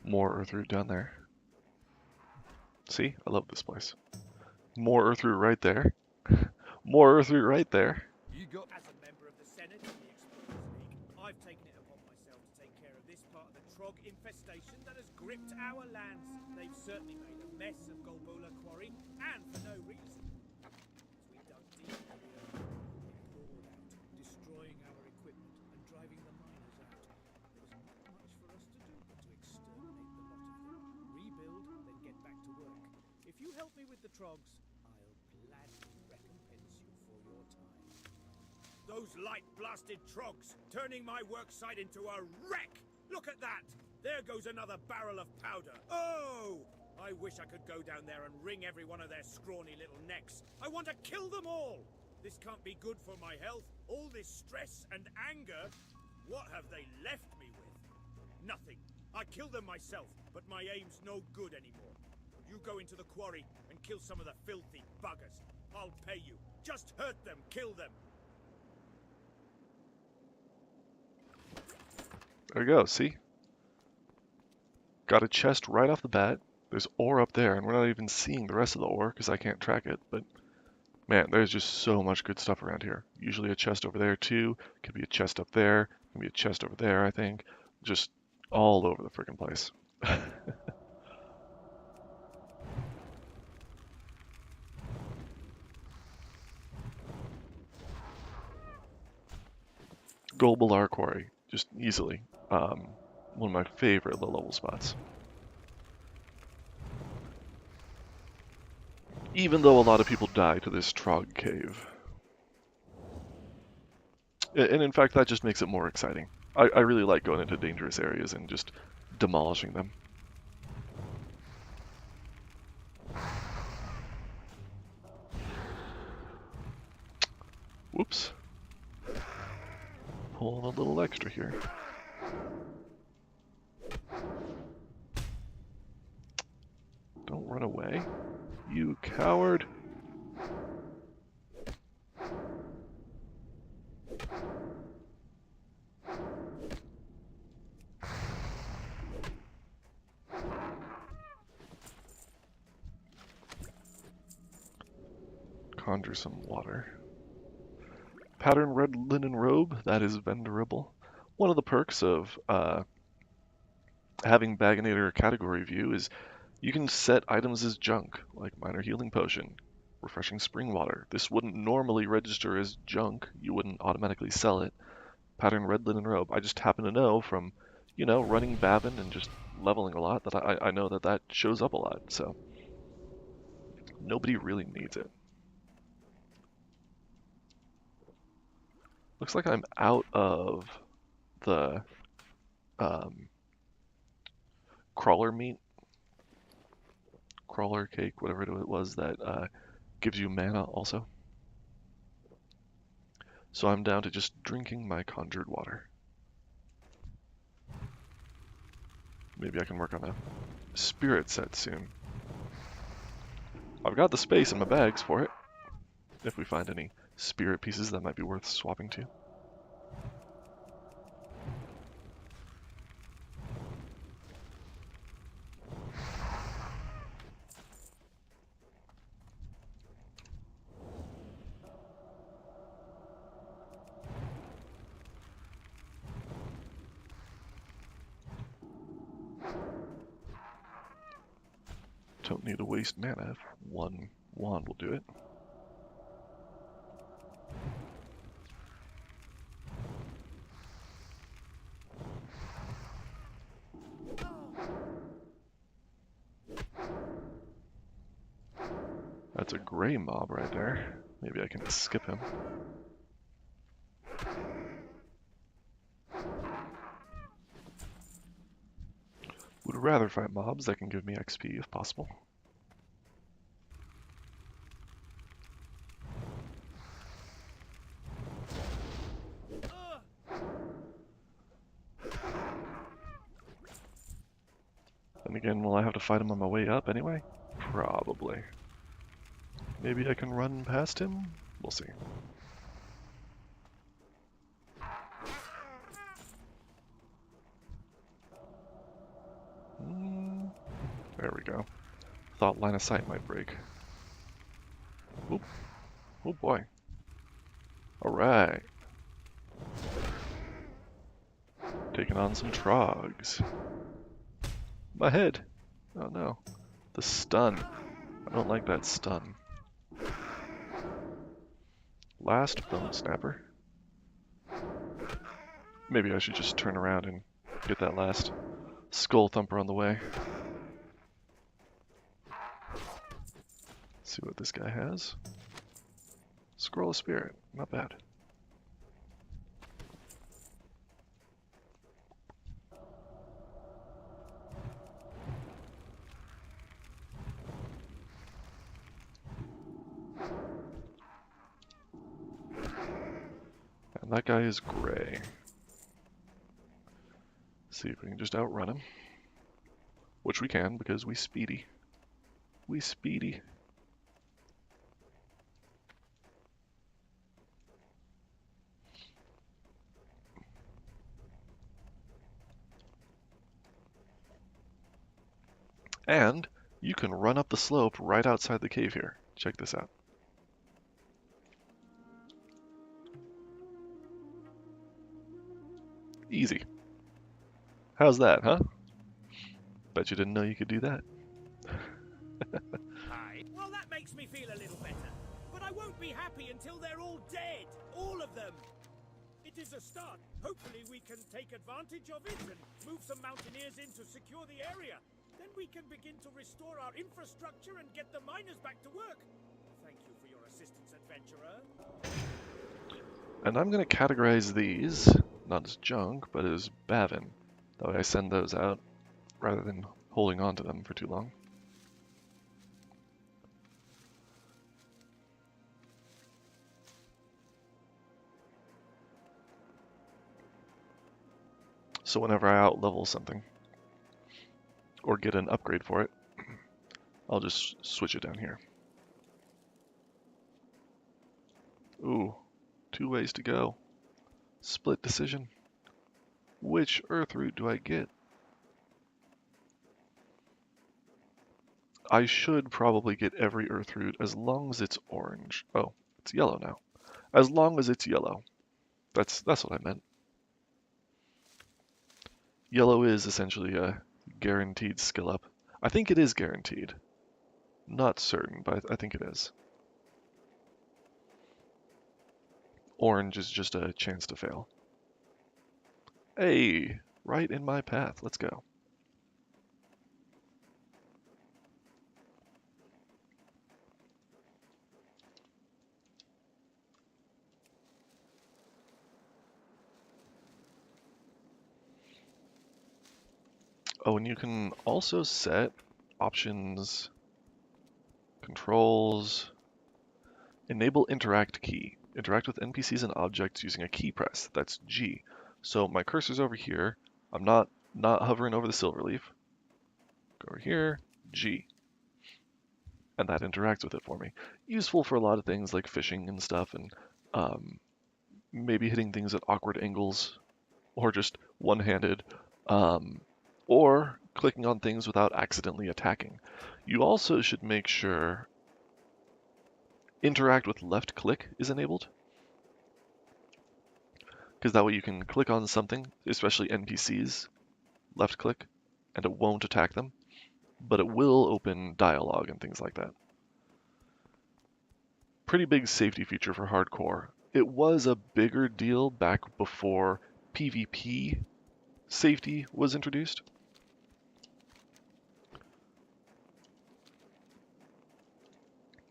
More earthroot down there. See? I love this place. More earthroot right there. More earthroot right there. You got. As a member of the Senate and the Explorers League, I've taken it upon myself to take care of this part of the Trog infestation that has gripped our lands. They've certainly made a mess of Golbola Quarry, and for no reason. As we dug deep into the earth, they poured out, destroying our equipment and driving the miners out. There was not much for us to do but to exterminate the lot of them, rebuild, then get back to work. If you help with the trogs. I'll gladly recompense you for your time. Those light-blasted trogs, turning my worksite into a wreck! Look at that! There goes another barrel of powder. Oh! I wish I could go down there and wring every one of their scrawny little necks. I want to kill them all! This can't be good for my health. All this stress and anger. What have they left me with? Nothing. I killed them myself, but my aim's no good anymore. You go into the quarry and kill some of the filthy buggers. I'll pay you. Just hurt them, kill them. There you go, see? Got a chest right off the bat. There's ore up there, and we're not even seeing the rest of the ore because I can't track it, but man, there's just so much good stuff around here. Usually a chest over there too, could be a chest up there, could be a chest over there, I think. Just all over the freaking place. Golbalar Quarry, just easily. One of my favorite low-level spots. Even though a lot of people die to this Trog cave. And in fact, that just makes it more exciting. I really like going into dangerous areas and just demolishing them. Whoops. Pulling a little extra here. Don't run away, you coward. Conjure some water. Pattern red linen robe, that is venerable. One of the perks of having Baginator category view is you can set items as junk, like minor healing potion, refreshing spring water. This wouldn't normally register as junk, you wouldn't automatically sell it. Pattern red linen robe, I just happen to know from, you know, running Babin and just leveling a lot that I know that that shows up a lot, so nobody really needs it. Looks like I'm out of the crawler meat, crawler cake, whatever it was that gives you mana also. So I'm down to just drinking my conjured water. Maybe I can work on a spirit set soon. I've got the space in my bags for it, if we find any spirit pieces that might be worth swapping to. Don't need to waste mana if one wand will do it. That's a gray mob right there. Maybe I can skip him. Would rather fight mobs that can give me XP if possible. And again, will I have to fight him on my way up anyway? Probably. Maybe I can run past him? We'll see. There we go. Thought line of sight might break. Oop. Oh boy. Alright. Taking on some trogs. My head! Oh no. The stun. I don't like that stun. Last bone snapper. Maybe I should just turn around and get that last skull thumper on the way. See what this guy has. Scroll of Spirit, not bad. And that guy is gray. See if we can just outrun him. Which we can, because we speedy. We speedy. And you can run up the slope right outside the cave here. Check this out. Easy. How's that, huh? Bet you didn't know you could do that. Hi. Well, that makes me feel a little better. But I won't be happy until they're all dead. All of them. It is a start. Hopefully we can take advantage of it and move some mountaineers in to secure the area. Then we can begin to restore our infrastructure and get the miners back to work. Thank you for your assistance, adventurer. And I'm going to categorize these, not as junk, but as Bavin. That way I send those out, rather than holding on to them for too long. So whenever I outlevel something, or get an upgrade for it, I'll just switch it down here. Ooh, 2 ways to go. Split decision. Which earth root do I get? I should probably get every earth root as long as it's orange. Oh, it's yellow now. As long as it's yellow. That's what I meant. Yellow is essentially a guaranteed skill up. I think it is guaranteed. Not certain, but I think it is. Orange is just a chance to fail. Hey, right in my path. Let's go. Oh, and you can also set options, controls, enable interact key. Interact with NPCs and objects using a key press. That's G. So my cursor's over here. I'm not hovering over the silverleaf. Go over here, G. And that interacts with it for me. Useful for a lot of things like fishing and stuff, and maybe hitting things at awkward angles, or just one-handed, or clicking on things without accidentally attacking. You also should make sure interact with left click is enabled, because that way you can click on something, especially NPCs, left click, and it won't attack them, but it will open dialogue and things like that. Pretty big safety feature for hardcore. It was a bigger deal back before PvP safety was introduced.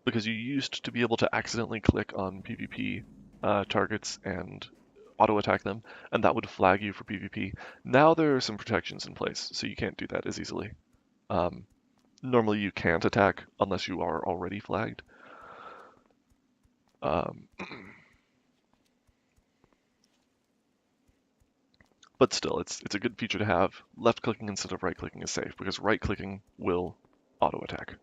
Because you used to be able to accidentally click on PvP targets and auto-attack them, and that would flag you for PvP. Now there are some protections in place, so you can't do that as easily. Normally you can't attack unless you are already flagged. But still, it's a good feature to have. Left-clicking instead of right-clicking is safe, because right-clicking will auto-attack.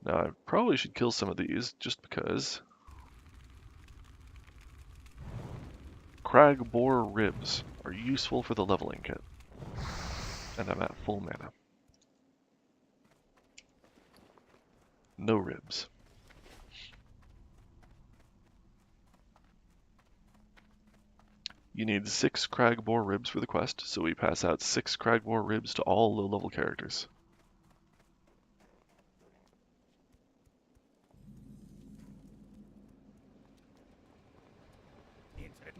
Now, I probably should kill some of these, just because. Crag Boar Ribs are useful for the leveling kit. And I'm at full mana. No ribs. You need 6 Crag Boar Ribs for the quest, so we pass out 6 Crag Boar Ribs to all low-level characters.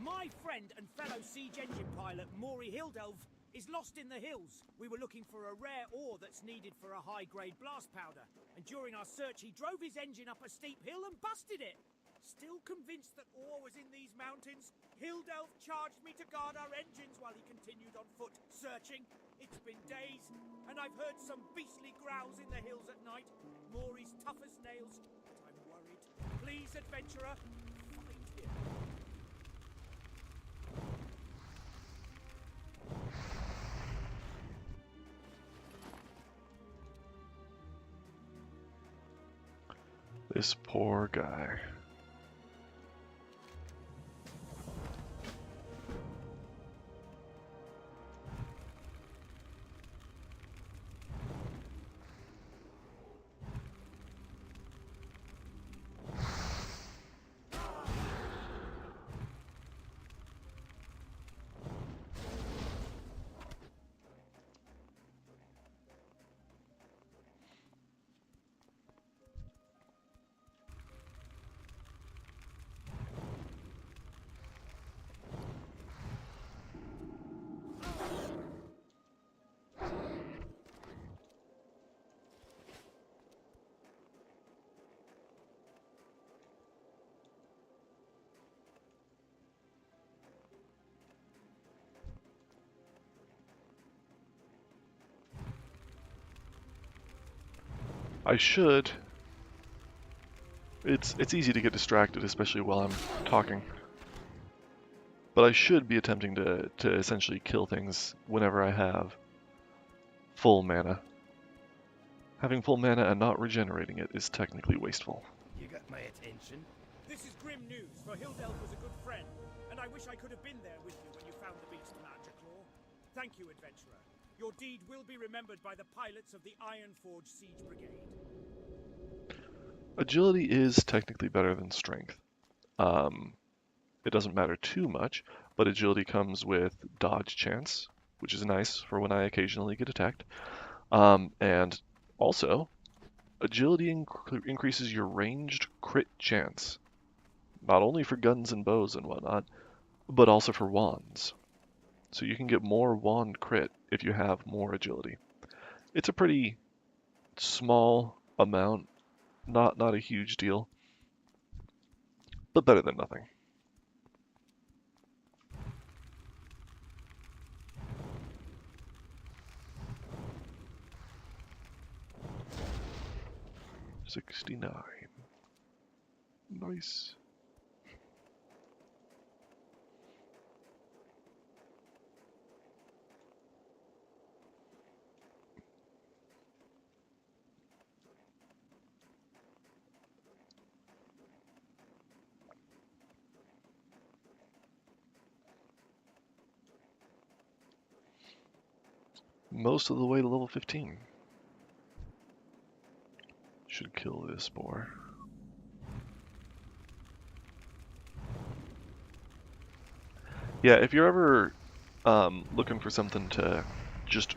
My friend and fellow siege engine pilot Maury Hildelf is lost in the hills. We were looking for a rare ore that's needed for a high-grade blast powder, and during our search he drove his engine up a steep hill and busted it. Still convinced that ore was in these mountains, Hildelf charged me to guard our engines while he continued on foot, searching. It's been days, and I've heard some beastly growls in the hills at night. Maury's tough as nails, but I'm worried. Please, adventurer, find him. This poor guy. I should. It's easy to get distracted, especially while I'm talking. But I should be attempting to essentially kill things whenever I have full mana. Having full mana and not regenerating it is technically wasteful. You got my attention. This is grim news, for Hildelf was a good friend, and I wish I could have been there with you when you found the beast, Magiclaw. Thank you, adventurer. Your deed will be remembered by the pilots of the Ironforge Siege Brigade. Agility is technically better than strength. It doesn't matter too much, but agility comes with dodge chance, which is nice for when I occasionally get attacked. And also, agility increases your ranged crit chance, not only for guns and bows and whatnot, but also for wands. So you can get more wand crit if you have more agility. It's a pretty small amount, not a huge deal, but better than nothing. $69. Nice. Most of the way to level 15. Should kill this boar. Yeah, if you're ever looking for something to just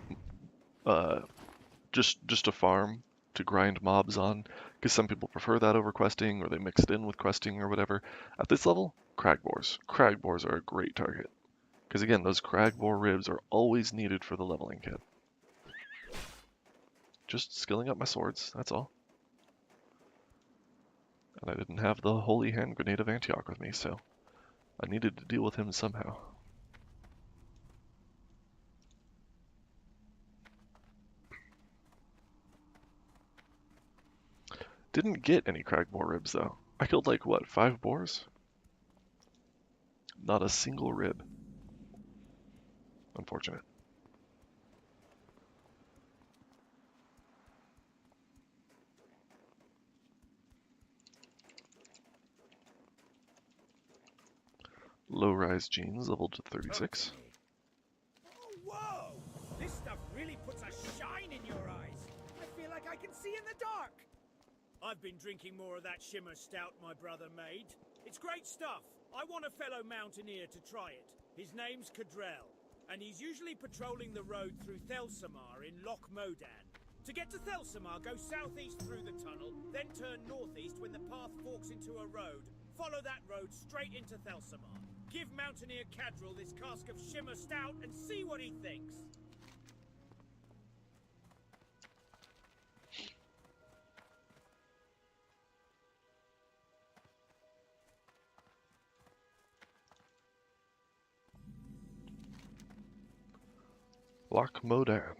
a farm to grind mobs on, because some people prefer that over questing, or they mix it in with questing or whatever. At this level, cragboars. Cragboars are a great target, because again, those cragboar ribs are always needed for the leveling kit. Just skilling up my swords, that's all. And I didn't have the holy hand grenade of Antioch with me, so I needed to deal with him somehow. Didn't get any cragboar ribs though. I killed like, what, 5 boars? Not a single rib. Unfortunate. Low-rise jeans leveled to 36. Oh, whoa! This stuff really puts a shine in your eyes. I feel like I can see in the dark. I've been drinking more of that shimmer stout my brother made. It's great stuff. I want a fellow mountaineer to try it. His name's Cadrell, and he's usually patrolling the road through Thelsamar in Loch Modan. To get to Thelsamar, go southeast through the tunnel, then turn northeast when the path forks into a road. Follow that road straight into Thelsamar. Give Mountaineer Cadril this cask of Shimmer Stout and see what he thinks. Loch Modan.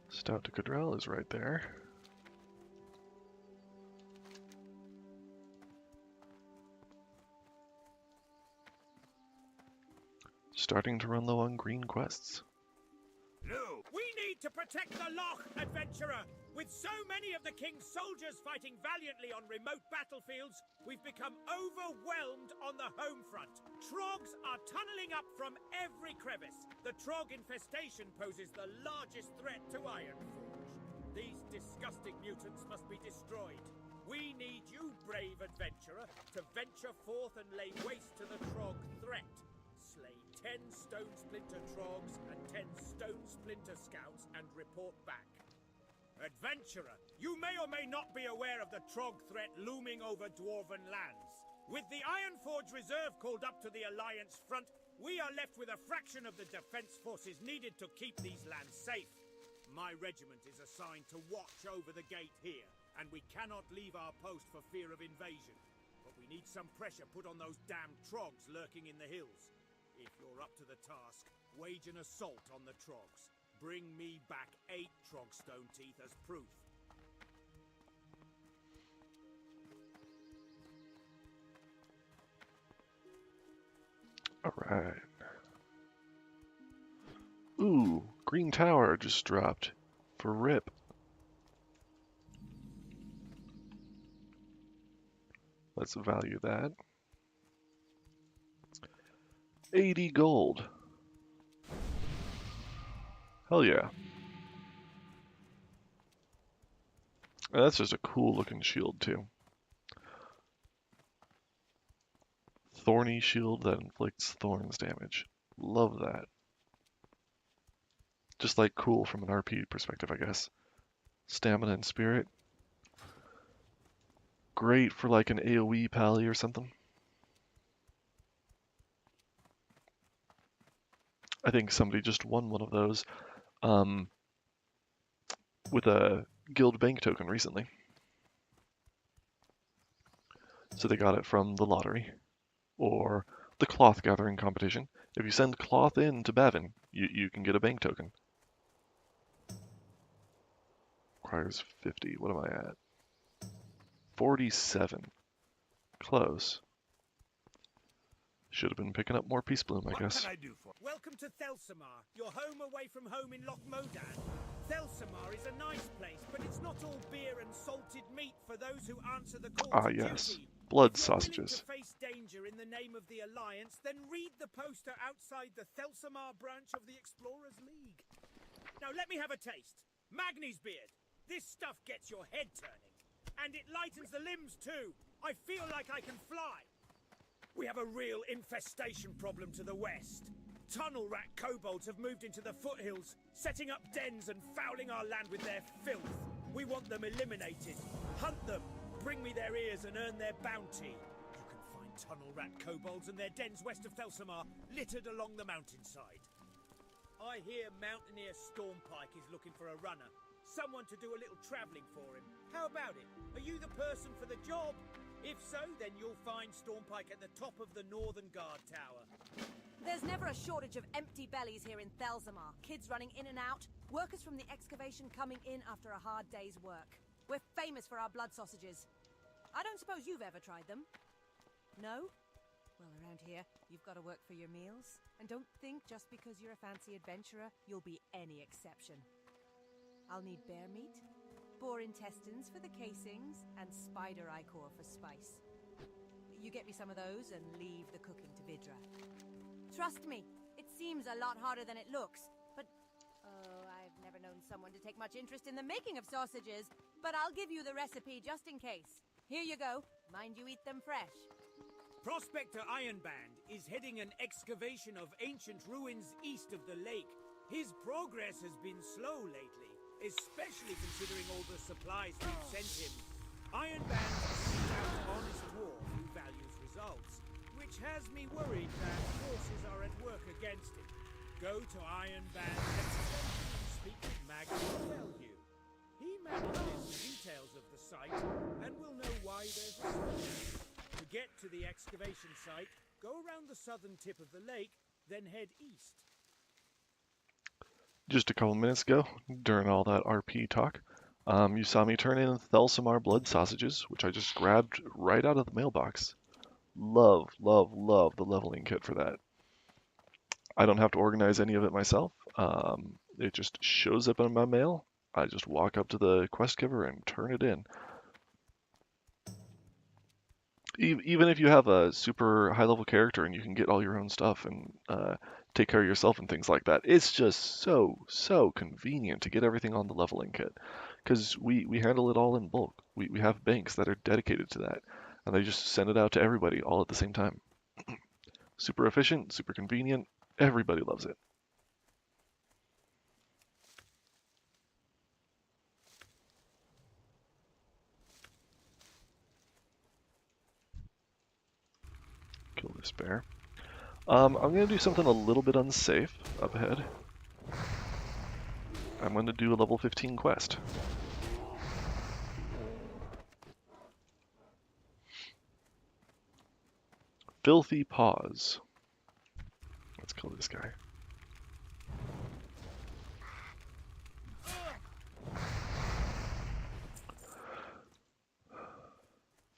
Stout to Cadrell is right there. Starting to run low on green quests. No! We need to protect the Loch, adventurer! With so many of the King's soldiers fighting valiantly on remote battlefields, we've become overwhelmed on the home front. Trogs are tunneling up from every crevice. The Trog infestation poses the largest threat to Ironforge. These disgusting mutants must be destroyed. We need you, brave adventurer, to venture forth and lay waste to the Trog threat. Slay 10 Stone Splinter Trogs and 10 Stone Splinter Scouts and report back. Adventurer, you may or may not be aware of the Trog threat looming over Dwarven lands. With the Ironforge Reserve called up to the Alliance front, we are left with a fraction of the defense forces needed to keep these lands safe. My regiment is assigned to watch over the gate here, and we cannot leave our post for fear of invasion. But we need some pressure put on those damn Trogs lurking in the hills. If you're up to the task, wage an assault on the Trogs. Bring me back 8 Trogstone teeth as proof. Alright. Ooh, green tower just dropped. For rip. Let's value that. 80 gold. Hell yeah. And that's just a cool looking shield too. Thorny shield that inflicts thorns damage. Love that. Just like cool from an RP perspective, I guess. Stamina and spirit. Great for like an AoE pally or something. I think somebody just won one of those with a guild bank token recently. So they got it from the lottery or the cloth gathering competition. If you send cloth in to Bavin, you can get a bank token. Requires 50. What am I at? 47. Close. Should have been picking up more Peace Bloom, I guess. What can I do for? Welcome to Thelsamar, your home away from home in Loch Modan. Thelsamar is a nice place, but it's not all beer and salted meat for those who answer the call to yes. duty. Blood If you're willing sausages. to face danger in the name of the Alliance, then read the poster outside the Thelsamar branch of the Explorers League. Now let me have a taste. Magni's beard. This stuff gets your head turning. And it lightens the limbs too. I feel like I can fly. We have a real infestation problem to the west. Tunnel rat kobolds have moved into the foothills, setting up dens and fouling our land with their filth. We want them eliminated. Hunt them, bring me their ears and earn their bounty. You can find tunnel rat kobolds and their dens west of Thelsamar, littered along the mountainside. I hear Mountaineer Stormpike is looking for a runner. Someone to do a little travelling for him. How about it? Are you the person for the job? If so, then you'll find Stormpike at the top of the Northern Guard Tower. There's never a shortage of empty bellies here in Thelsamar. Kids running in and out, workers from the excavation coming in after a hard day's work. We're famous for our blood sausages. I don't suppose you've ever tried them? No? Well, around here, you've got to work for your meals. And don't think just because you're a fancy adventurer, you'll be any exception. I'll need bear meat, boar intestines for the casings, and spider ichor for spice. You get me some of those and leave the cooking to Vidra. Trust me, it seems a lot harder than it looks, but... Oh, I've never known someone to take much interest in the making of sausages, but I'll give you the recipe just in case. Here you go. Mind you eat them fresh. Prospector Ironband is heading an excavation of ancient ruins east of the lake. His progress has been slow lately, especially considering all the supplies we've sent him. Iron Band's a stout, honest dwarf who values results, which has me worried that forces are at work against him. Go to Iron Band's extension and speak with Mag to tell you. He manages the details of the site and will know why there's a storm. To get to the excavation site, go around the southern tip of the lake, then head east. Just a couple minutes ago, during all that RP talk, you saw me turn in Thelsamar blood sausages, which I just grabbed right out of the mailbox. Love, love, love the leveling kit for that. I don't have to organize any of it myself. It just shows up in my mail. I just walk up to the quest giver and turn it in. Even if you have a super high level character and you can get all your own stuff and take care of yourself and things like that, it's just so convenient to get everything on the leveling kit, because we handle it all in bulk. We have banks that are dedicated to that, and they just send it out to everybody all at the same time. Super efficient, super convenient. Everybody loves it. Kill this bear. I'm going to do something a little bit unsafe up ahead. I'm going to do a level 15 quest. Filthy Paws. Let's kill this guy.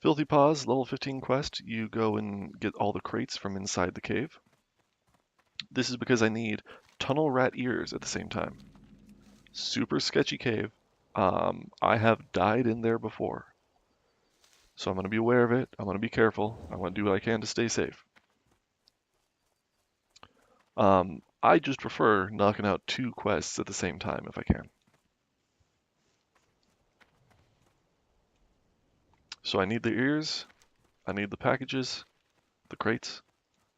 Filthy Paws, level 15 quest. You go and get all the crates from inside the cave. This is because I need tunnel rat ears at the same time. Super sketchy cave. I have died in there before. So I'm going to be aware of it. I'm going to be careful. I want to do what I can to stay safe. I just prefer knocking out 2 quests at the same time if I can. So I need the ears, I need the packages, the crates.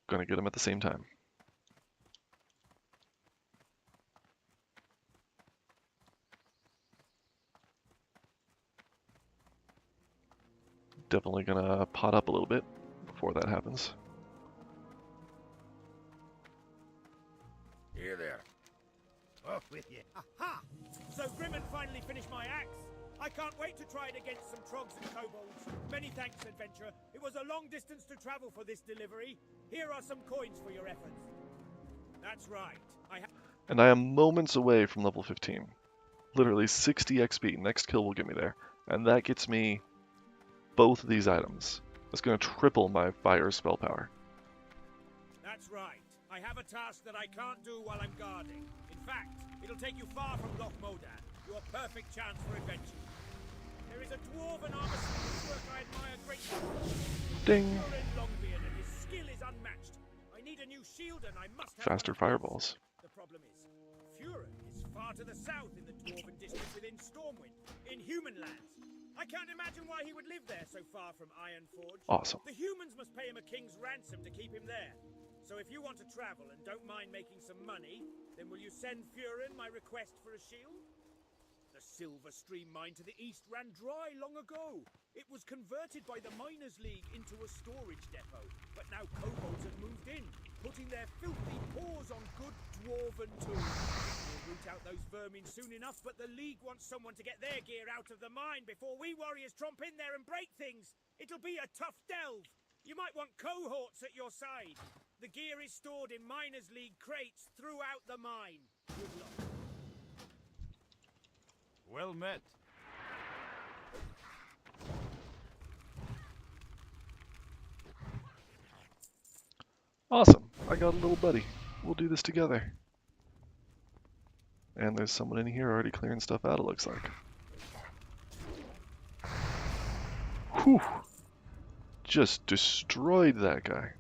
I'm gonna get them at the same time. Definitely gonna pot up a little bit before that happens. Here there. Off with you. Aha! So Grimman finally finished my axe. I can't wait to try it against some trogs and kobolds. Many thanks, adventurer. It was a long distance to travel for this delivery. Here are some coins for your efforts. That's right. And I am moments away from level 15. Literally 60 XP. Next kill will get me there. And that gets me both of these items. It's going to triple my fire spell power. That's right. I have a task that I can't do while I'm guarding. In fact, it'll take you far from Loch Modan. Your perfect chance for adventure. There is a dwarven armorsmith's work I admire greatly. Ding! Furin Longbeard and his skill is unmatched. I need a new shield and I must have Faster fireballs. The problem is, Furin is far to the south in the dwarven district within Stormwind, in human lands. I can't imagine why he would live there so far from Ironforge. Awesome. The humans must pay him a king's ransom to keep him there. So if you want to travel and don't mind making some money, then will you send Furin my request for a shield? The Silver Stream mine to the east ran dry long ago. It was converted by the Miners' League into a storage depot. But now kobolds have moved in, putting their filthy paws on good dwarven tools. We'll root out those vermin soon enough, but the League wants someone to get their gear out of the mine before we warriors tromp in there and break things. It'll be a tough delve. You might want cohorts at your side. The gear is stored in Miners' League crates throughout the mine. Good luck. Well met. Awesome. I got a little buddy. We'll do this together. And there's someone in here already clearing stuff out, it looks like. Whew. Just destroyed that guy.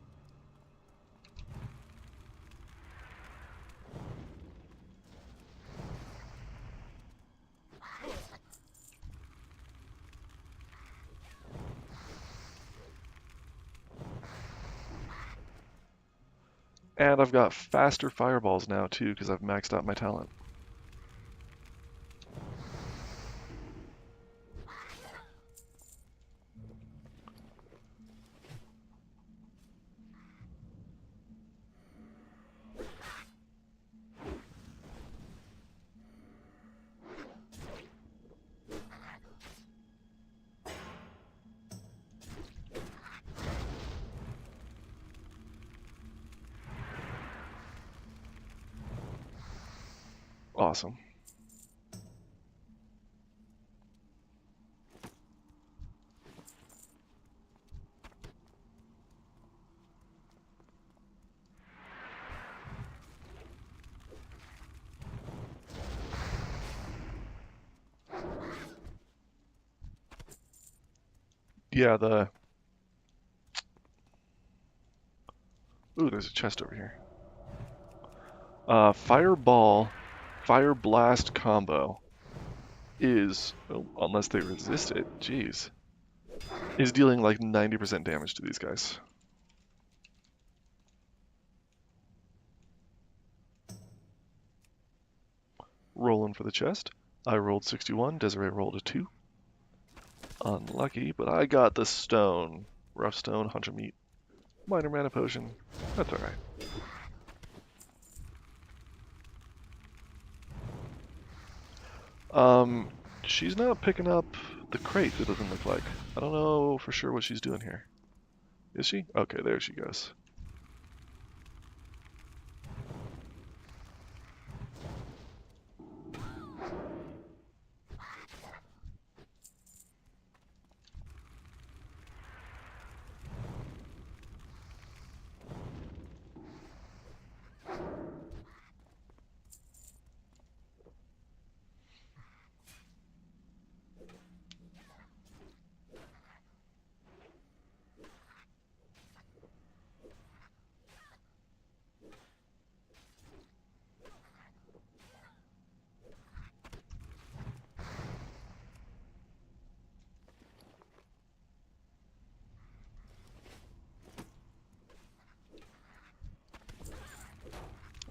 And I've got faster fireballs now too, because I've maxed out my talent. awesome. Yeah, the... Ooh, there's a chest over here. Fireball, Fire Blast combo is, oh, unless they resist it, jeez, is dealing like 90% damage to these guys. Rolling for the chest. I rolled 61, Desiree rolled a 2. Unlucky, but I got the stone. Rough stone, hunter meat, minor mana potion. That's alright. She's not picking up the crate, it doesn't look like. I don't know for sure what she's doing here. Is she? Okay, there she goes.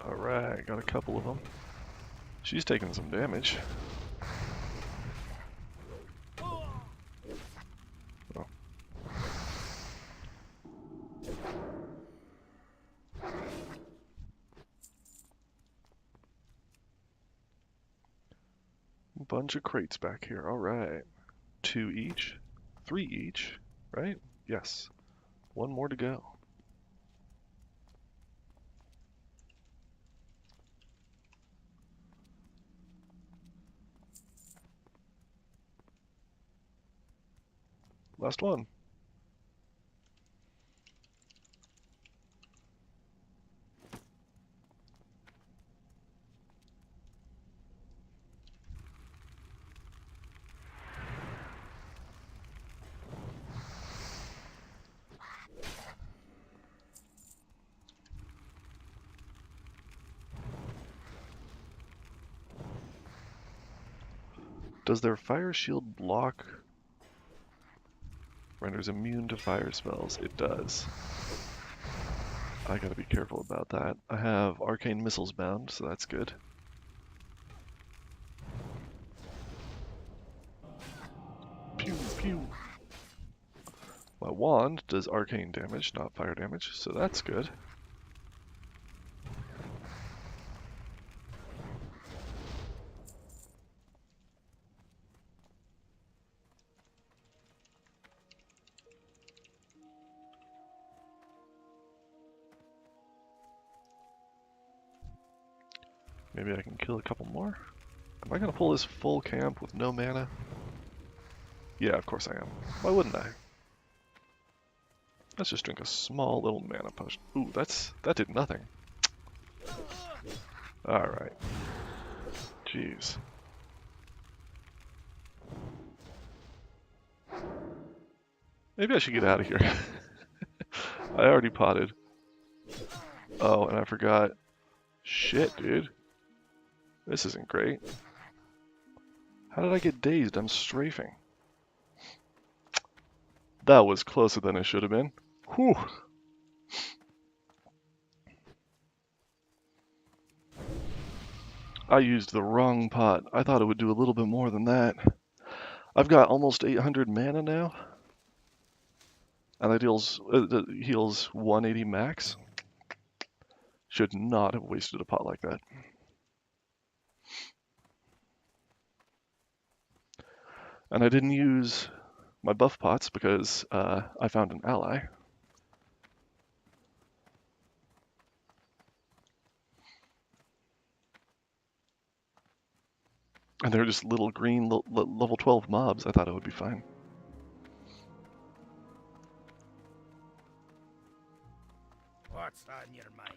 Alright, got a couple of them. She's taking some damage. Oh. Bunch of crates back here. Alright. 2 each. 3 each. Right? Yes. One more to go. Last one. Does their fire shield block? Renders immune to fire spells. It does. I gotta be careful about that. I have arcane missiles bound, so that's good. Pew pew. My wand does arcane damage, not fire damage, so that's good. Maybe I can kill a couple more? Am I gonna pull this full camp with no mana? Yeah, of course I am. Why wouldn't I? Let's just drink a small little mana potion. Ooh, that did nothing. Alright. Jeez. Maybe I should get out of here. I already potted. Oh, and I forgot. Shit, dude. This isn't great. How did I get dazed? I'm strafing. That was closer than it should have been. Whew. I used the wrong pot. I thought it would do a little bit more than that. I've got almost 800 mana now. And that heals 180 max. Should not have wasted a pot like that. And I didn't use my buff pots because I found an ally. And they're just little green level 12 mobs. I thought it would be fine. What's on your mind?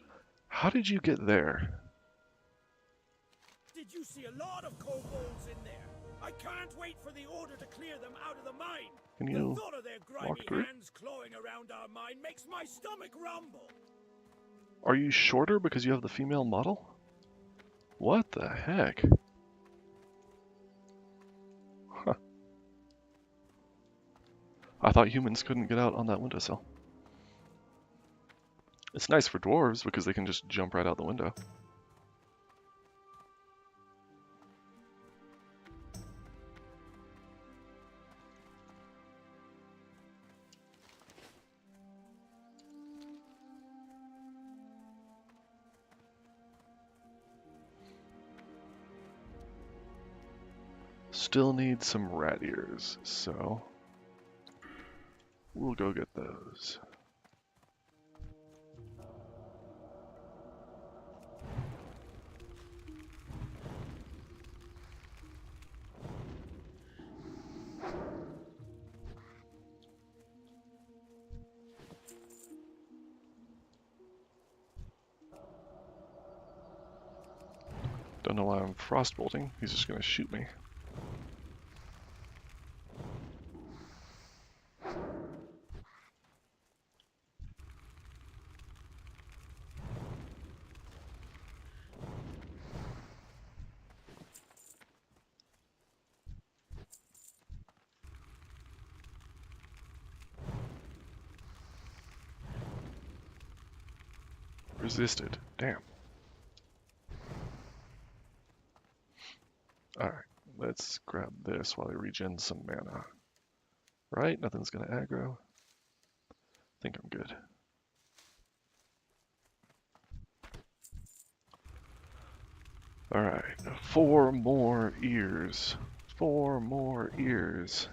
How did you get there? Did you see a lot of kobolds in there? I can't wait for the order to clear them out of the mine. Can The you thought of their grimy walk through? hands clawing around our mine makes my stomach rumble. Are you shorter because you have the female model? What the heck? Huh. I thought humans couldn't get out on that windowsill. It's nice for dwarves because they can just jump right out the window. Still need some rat ears, so we'll go get those. Don't know why I'm frostbolting. He's just gonna shoot me. Resisted. Damn. Alright, let's grab this while I regen some mana. Right? Nothing's gonna aggro. I think I'm good. Alright, 4 more ears. 4 more ears.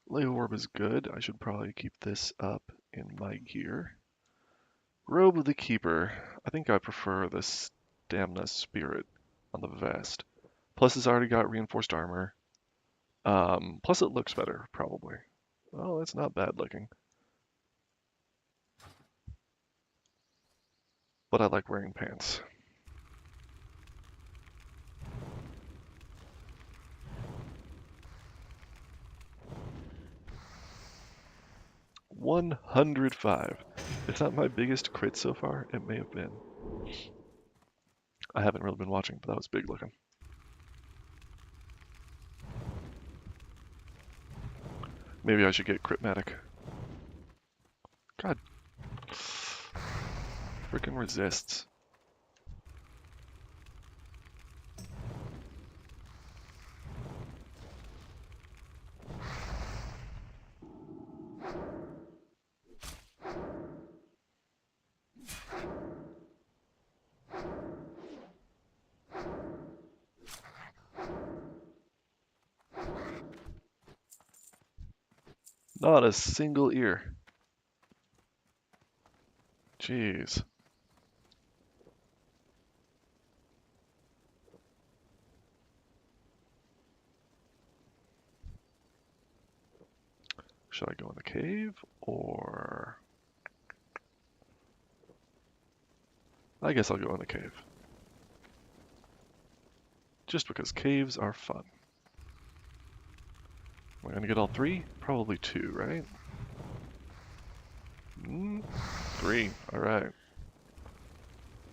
Lay Orb is good. I should probably keep this up in my gear. Robe of the Keeper. I think I prefer the Stamina Spirit on the vest. Plus it's already got reinforced armor. Plus it looks better, probably. Oh, it's not bad looking. But I like wearing pants. $105. It's not my biggest crit so far. It may have been. I haven't really been watching, but that was big looking. Maybe I should get Critmatic. God. Freaking resists. Not a single ear. Jeez. Should I go in the cave or... I guess I'll go in the cave. Just because caves are fun. Am I gonna get all 3? Probably 2, right? 3. Alright.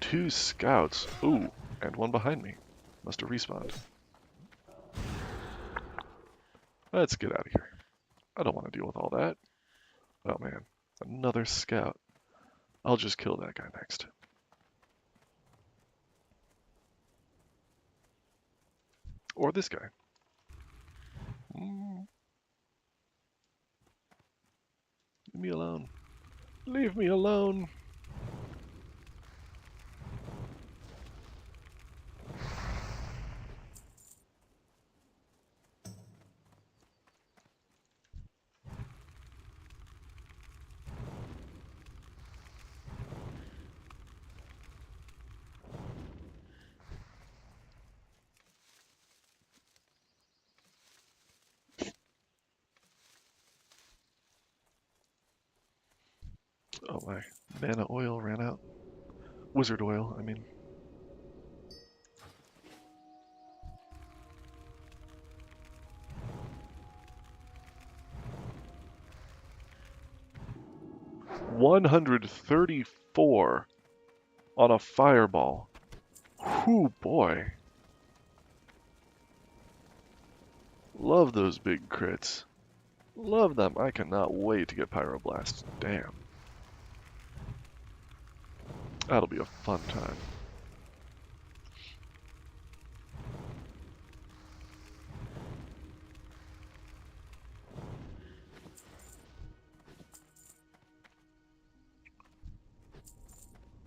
2 scouts. Ooh, and 1 behind me. Must have respawned. Let's get out of here. I don't want to deal with all that. Oh man, another scout. I'll just kill that guy next. Or this guy. Leave me alone. Leave me alone. Oh, my mana oil ran out. Wizard oil, I mean. $134 on a fireball. Whoo, boy. Love those big crits. Love them. I cannot wait to get Pyroblast. Damn. That'll be a fun time.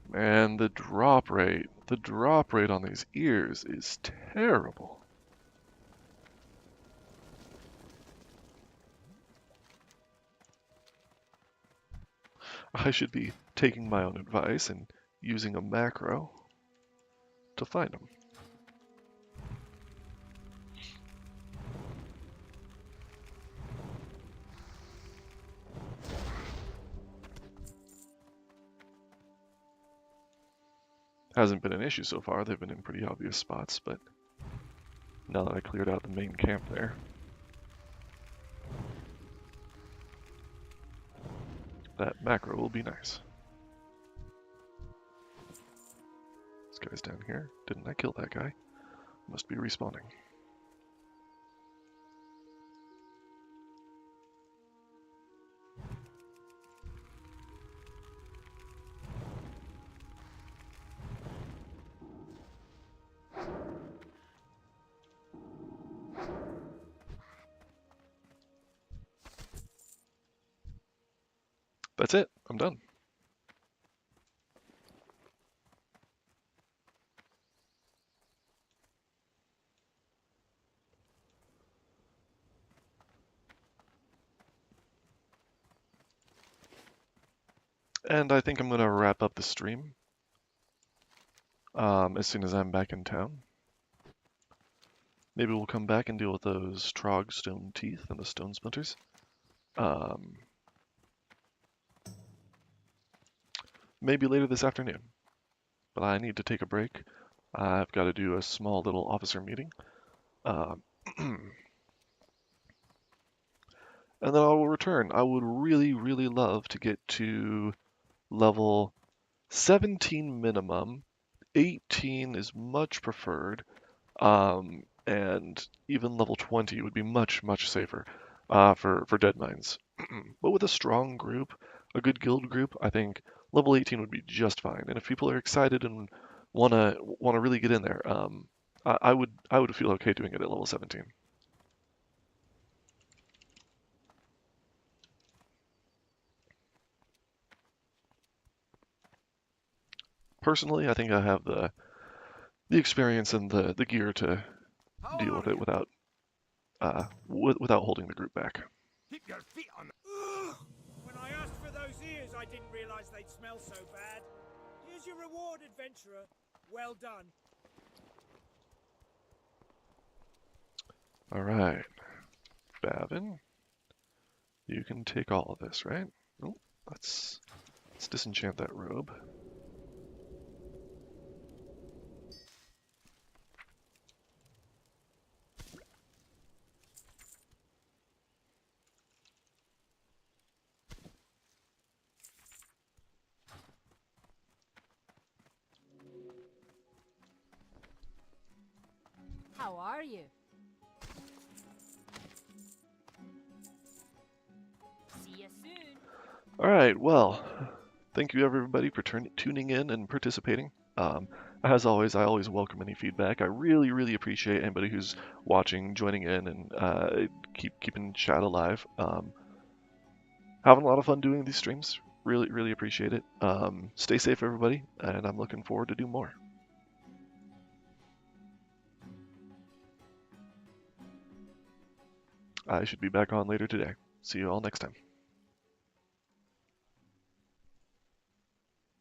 Man, the drop rate on these ears is terrible. I should be taking my own advice and using a macro to find them. Hasn't been an issue so far. They've been in pretty obvious spots, but now that I cleared out the main camp there, that macro will be nice. This guy's down here. Didn't I kill that guy? Must be respawning. That's it. I'm done. And I think I'm going to wrap up the stream as soon as I'm back in town. Maybe we'll come back and deal with those Trog stone teeth and the stone splinters. Maybe later this afternoon. But I need to take a break. I've got to do a small little officer meeting. And then I will return. I would really, really love to get to level 17 minimum. 18 is much preferred. And even level 20 would be much, much safer for Deadmines. But with a strong group, a good guild group, I think level 18 would be just fine. And if people are excited and wanna really get in there, I would feel okay doing it at level 17. Personally, I think I have the experience and the gear to deal with it without holding the group back. Keep your feet on the... When I asked for those ears, I didn't realize they'd smell so bad. Here's your reward, adventurer. Well done. All right, Bavin, you can take all of this, right? Oh, let's disenchant that robe. How are you? See you soon. All right, well, thank you everybody for tuning in and participating. As always, I always welcome any feedback. I really, really appreciate anybody who's watching, joining in, and keeping chat alive. Having a lot of fun doing these streams. Really, really appreciate it. Stay safe, everybody, and I'm looking forward to do more. I should be back on later today. See you all next time.